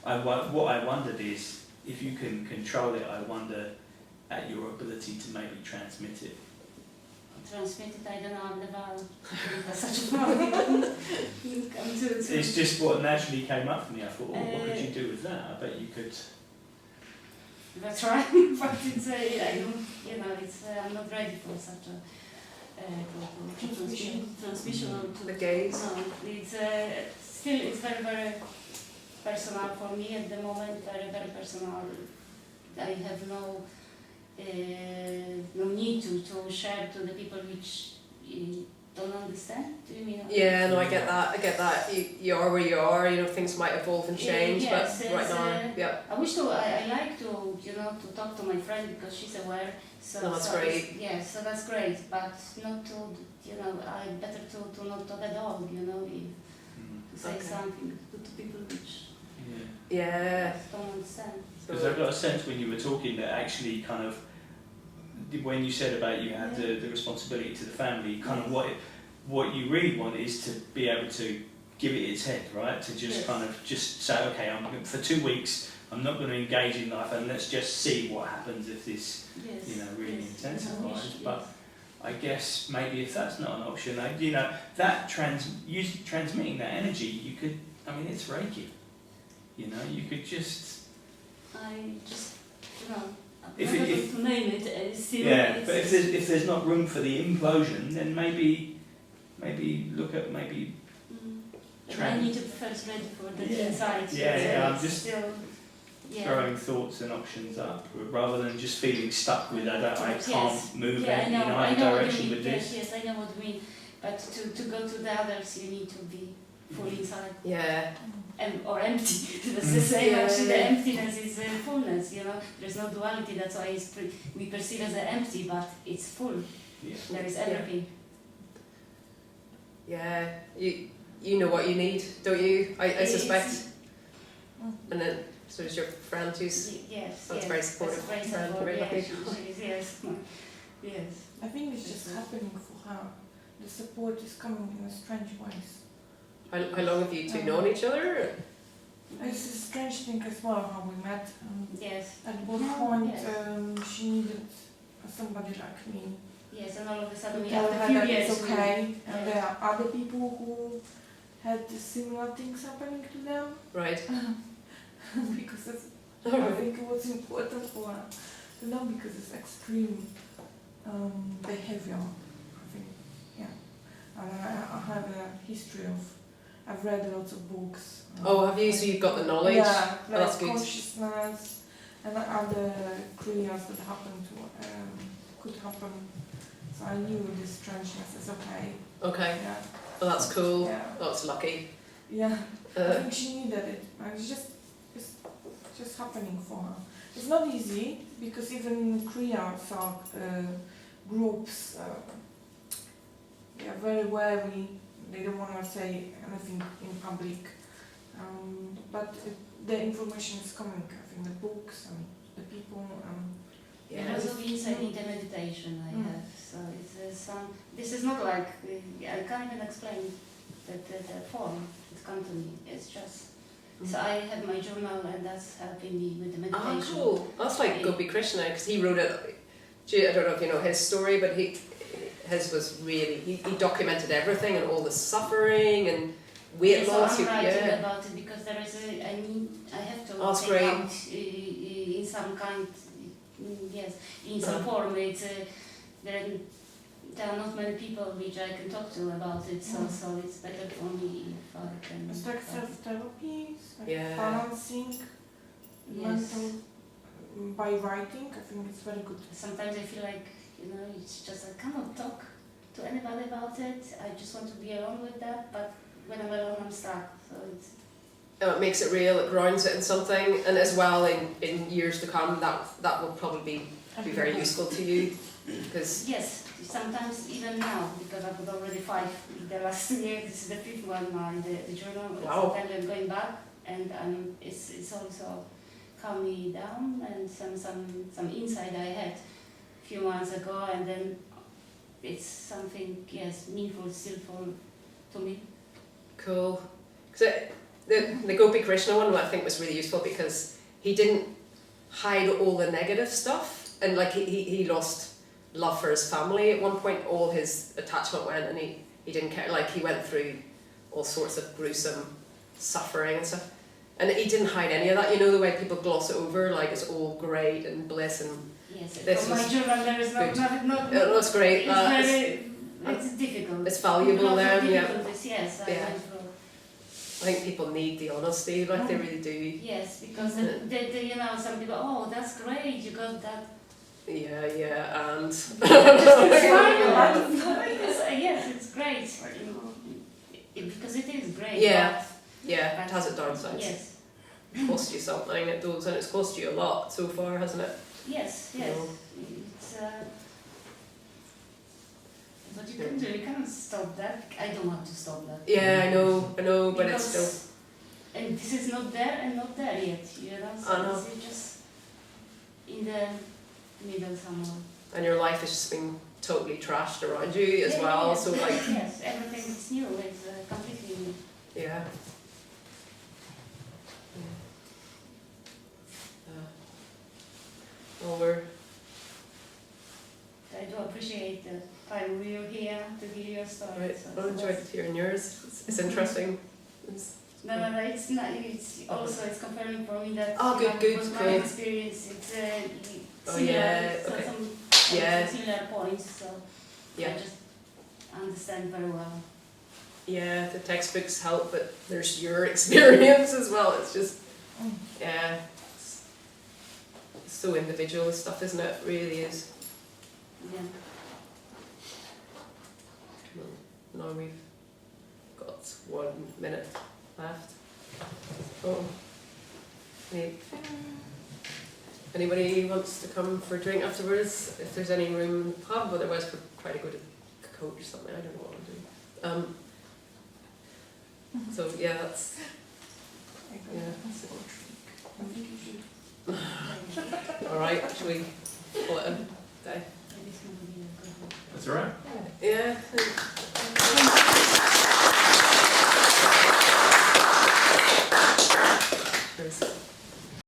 What I wondered is if you can control it. I wonder at your ability to maybe transmit it. Transmitted, I don't know, I've never had such a problem. It's just what naturally came up for me. I thought, what could you do with that? I bet you could. That's right, but it's I'm not ready for such a transmission to the gaze. No, it's still it's very very personal for me at the moment. Very very personal. I have no need to share to the people which don't understand. Do you mean? Yeah, no, I get that. You are where you are. Things might evolve and change, yes, but right now, yeah. I wish to. I like to, to talk to my friend because she's aware. So that's great. Yeah, so that's great, but not to, I better to not talk at all. To say something to people which. Yeah. Don't understand. Because I got a sense when you were talking that actually kind of, when you said about you had the responsibility to the family, kind of what you really want is to be able to give it its head, right? To just kind of just say, okay, for 2 weeks, I'm not going to engage in life, and let's just see what happens if this, really intensifies. But I guess maybe if that's not an option, that transmitting that energy, you could. I mean, it's Reiki. You could just. I just, If to name it, still. Yeah, but if there's not room for the implosion, then maybe look at maybe. I need to be first ready for the inside. I'm just throwing thoughts and options up rather than just feeling stuck with I can't move in either direction with this. Yes, I know what you mean. But to go to the others, you need to be full inside. Yeah. Or empty. That's the same. Actually, the emptiness is fullness. You know, there's no duality. That's why we perceive as empty, but it's full. Yeah. There is everything. Yeah. You know what you need, don't you? I suspect. And then so does your friend who's yes. that's very supportive. That's very Friend, supportive. very lucky. Yes. Yes. I think it's just happening for her. The support is coming in a strange ways. How long have you two known each other? It's a strange thing as well how we met. Yes. At one point, she needed somebody like me. Yes, and all of a sudden we Tell have her a few that years. it's okay, and there are other people who had similar things happening to them. Right. Because I think it was important for her to know because it's extreme behavior. I think, yeah. And I have a history of. I've read lots of books. Oh, have you? So you've got the knowledge? Yeah, Oh, that's good. consciousness and other kriyas that happen to could happen. So I knew this strangeness is okay. Okay. Yeah. Well, that's cool. Yeah. That's lucky. Yeah. I think she needed it. And it's just happening for her. It's not easy because even kriyas are groups. They are very wary. They don't want to say anything in public, but the information is coming. I think the books and the people. And also insight into meditation I have. So it's some. This is not like I can't even explain the form. It's come to me. It's just. So I have my journal and that's helping me with the meditation. Ah, cool. That's like Gopi Krishna because he wrote it. I don't know if you know his story, but his was really, he documented everything and all the suffering and weight loss. So I'm writing about it because there is I have to take out in some kind, in some form. It's, there are not many people which I can talk to about it, so it's better for me if I can. It's like self-therapy, like balancing mental by writing. I think it's very good. Sometimes I feel like, it's just I cannot talk to anybody about it. I just want to be alone with that, but when I'm alone I'm stuck. So it makes it real, it grounds it in something, and as well in years to come that will probably be very useful to you. Because yes, sometimes even now, because I've got already 5 the last year, this is the 5th one now in the journal. Wow. Sometimes I'm going back and it's also calmed me down and some insight I had a few months ago, and then it's something meaningful still to me. Cool. So the Gopi Krishna one I think was really useful because he didn't hide all the negative stuff, and like he lost love for his family at one point. All his attachment went, and he didn't care. Like he went through all sorts of gruesome suffering and stuff, and he didn't hide any of that. The way people gloss it over, like it's all great and bliss and. Yes, this from my journal there is not. It looks great. It's difficult. It's valuable then. Yes, I think people need the honesty, like they really do. Yes, because some people, that's great, you got that. Yeah, and. Yes, it's great. Because it is great. Yeah, it has its downsides. Yes. It costs you something, it does, and it's cost you a lot so far, hasn't it? Yes. It's, but you can do, you cannot stop that. I don't want to stop that. Yeah, I know, but it's still. And this is not there and not there yet, so I know. it's just in the middle somewhere. And your life has just been totally trashed around you as well, yes. so like. Yes, everything is new, it's completely new. Yeah. Well, I do appreciate the time we were here to hear your story. right. So I enjoyed hearing yours. It's interesting. No, it's not. It's also it's confirming for me that good, was my cool. experience. It's Oh, similar, yeah, so okay. some similar points. So Yeah. I just understand very well. Yeah, the textbooks help, but there's your experience as well. It's just, it's so individual, this stuff, isn't it? It really is. Yeah. Now we've got got 1 minute left. Oh. Anybody wants to come for a drink afterwards? If there's any room in the pub, otherwise we're quite a good coach or something. I don't know what I'll do. So yeah, that's all right. Should we call it a day? That's all right. Yeah.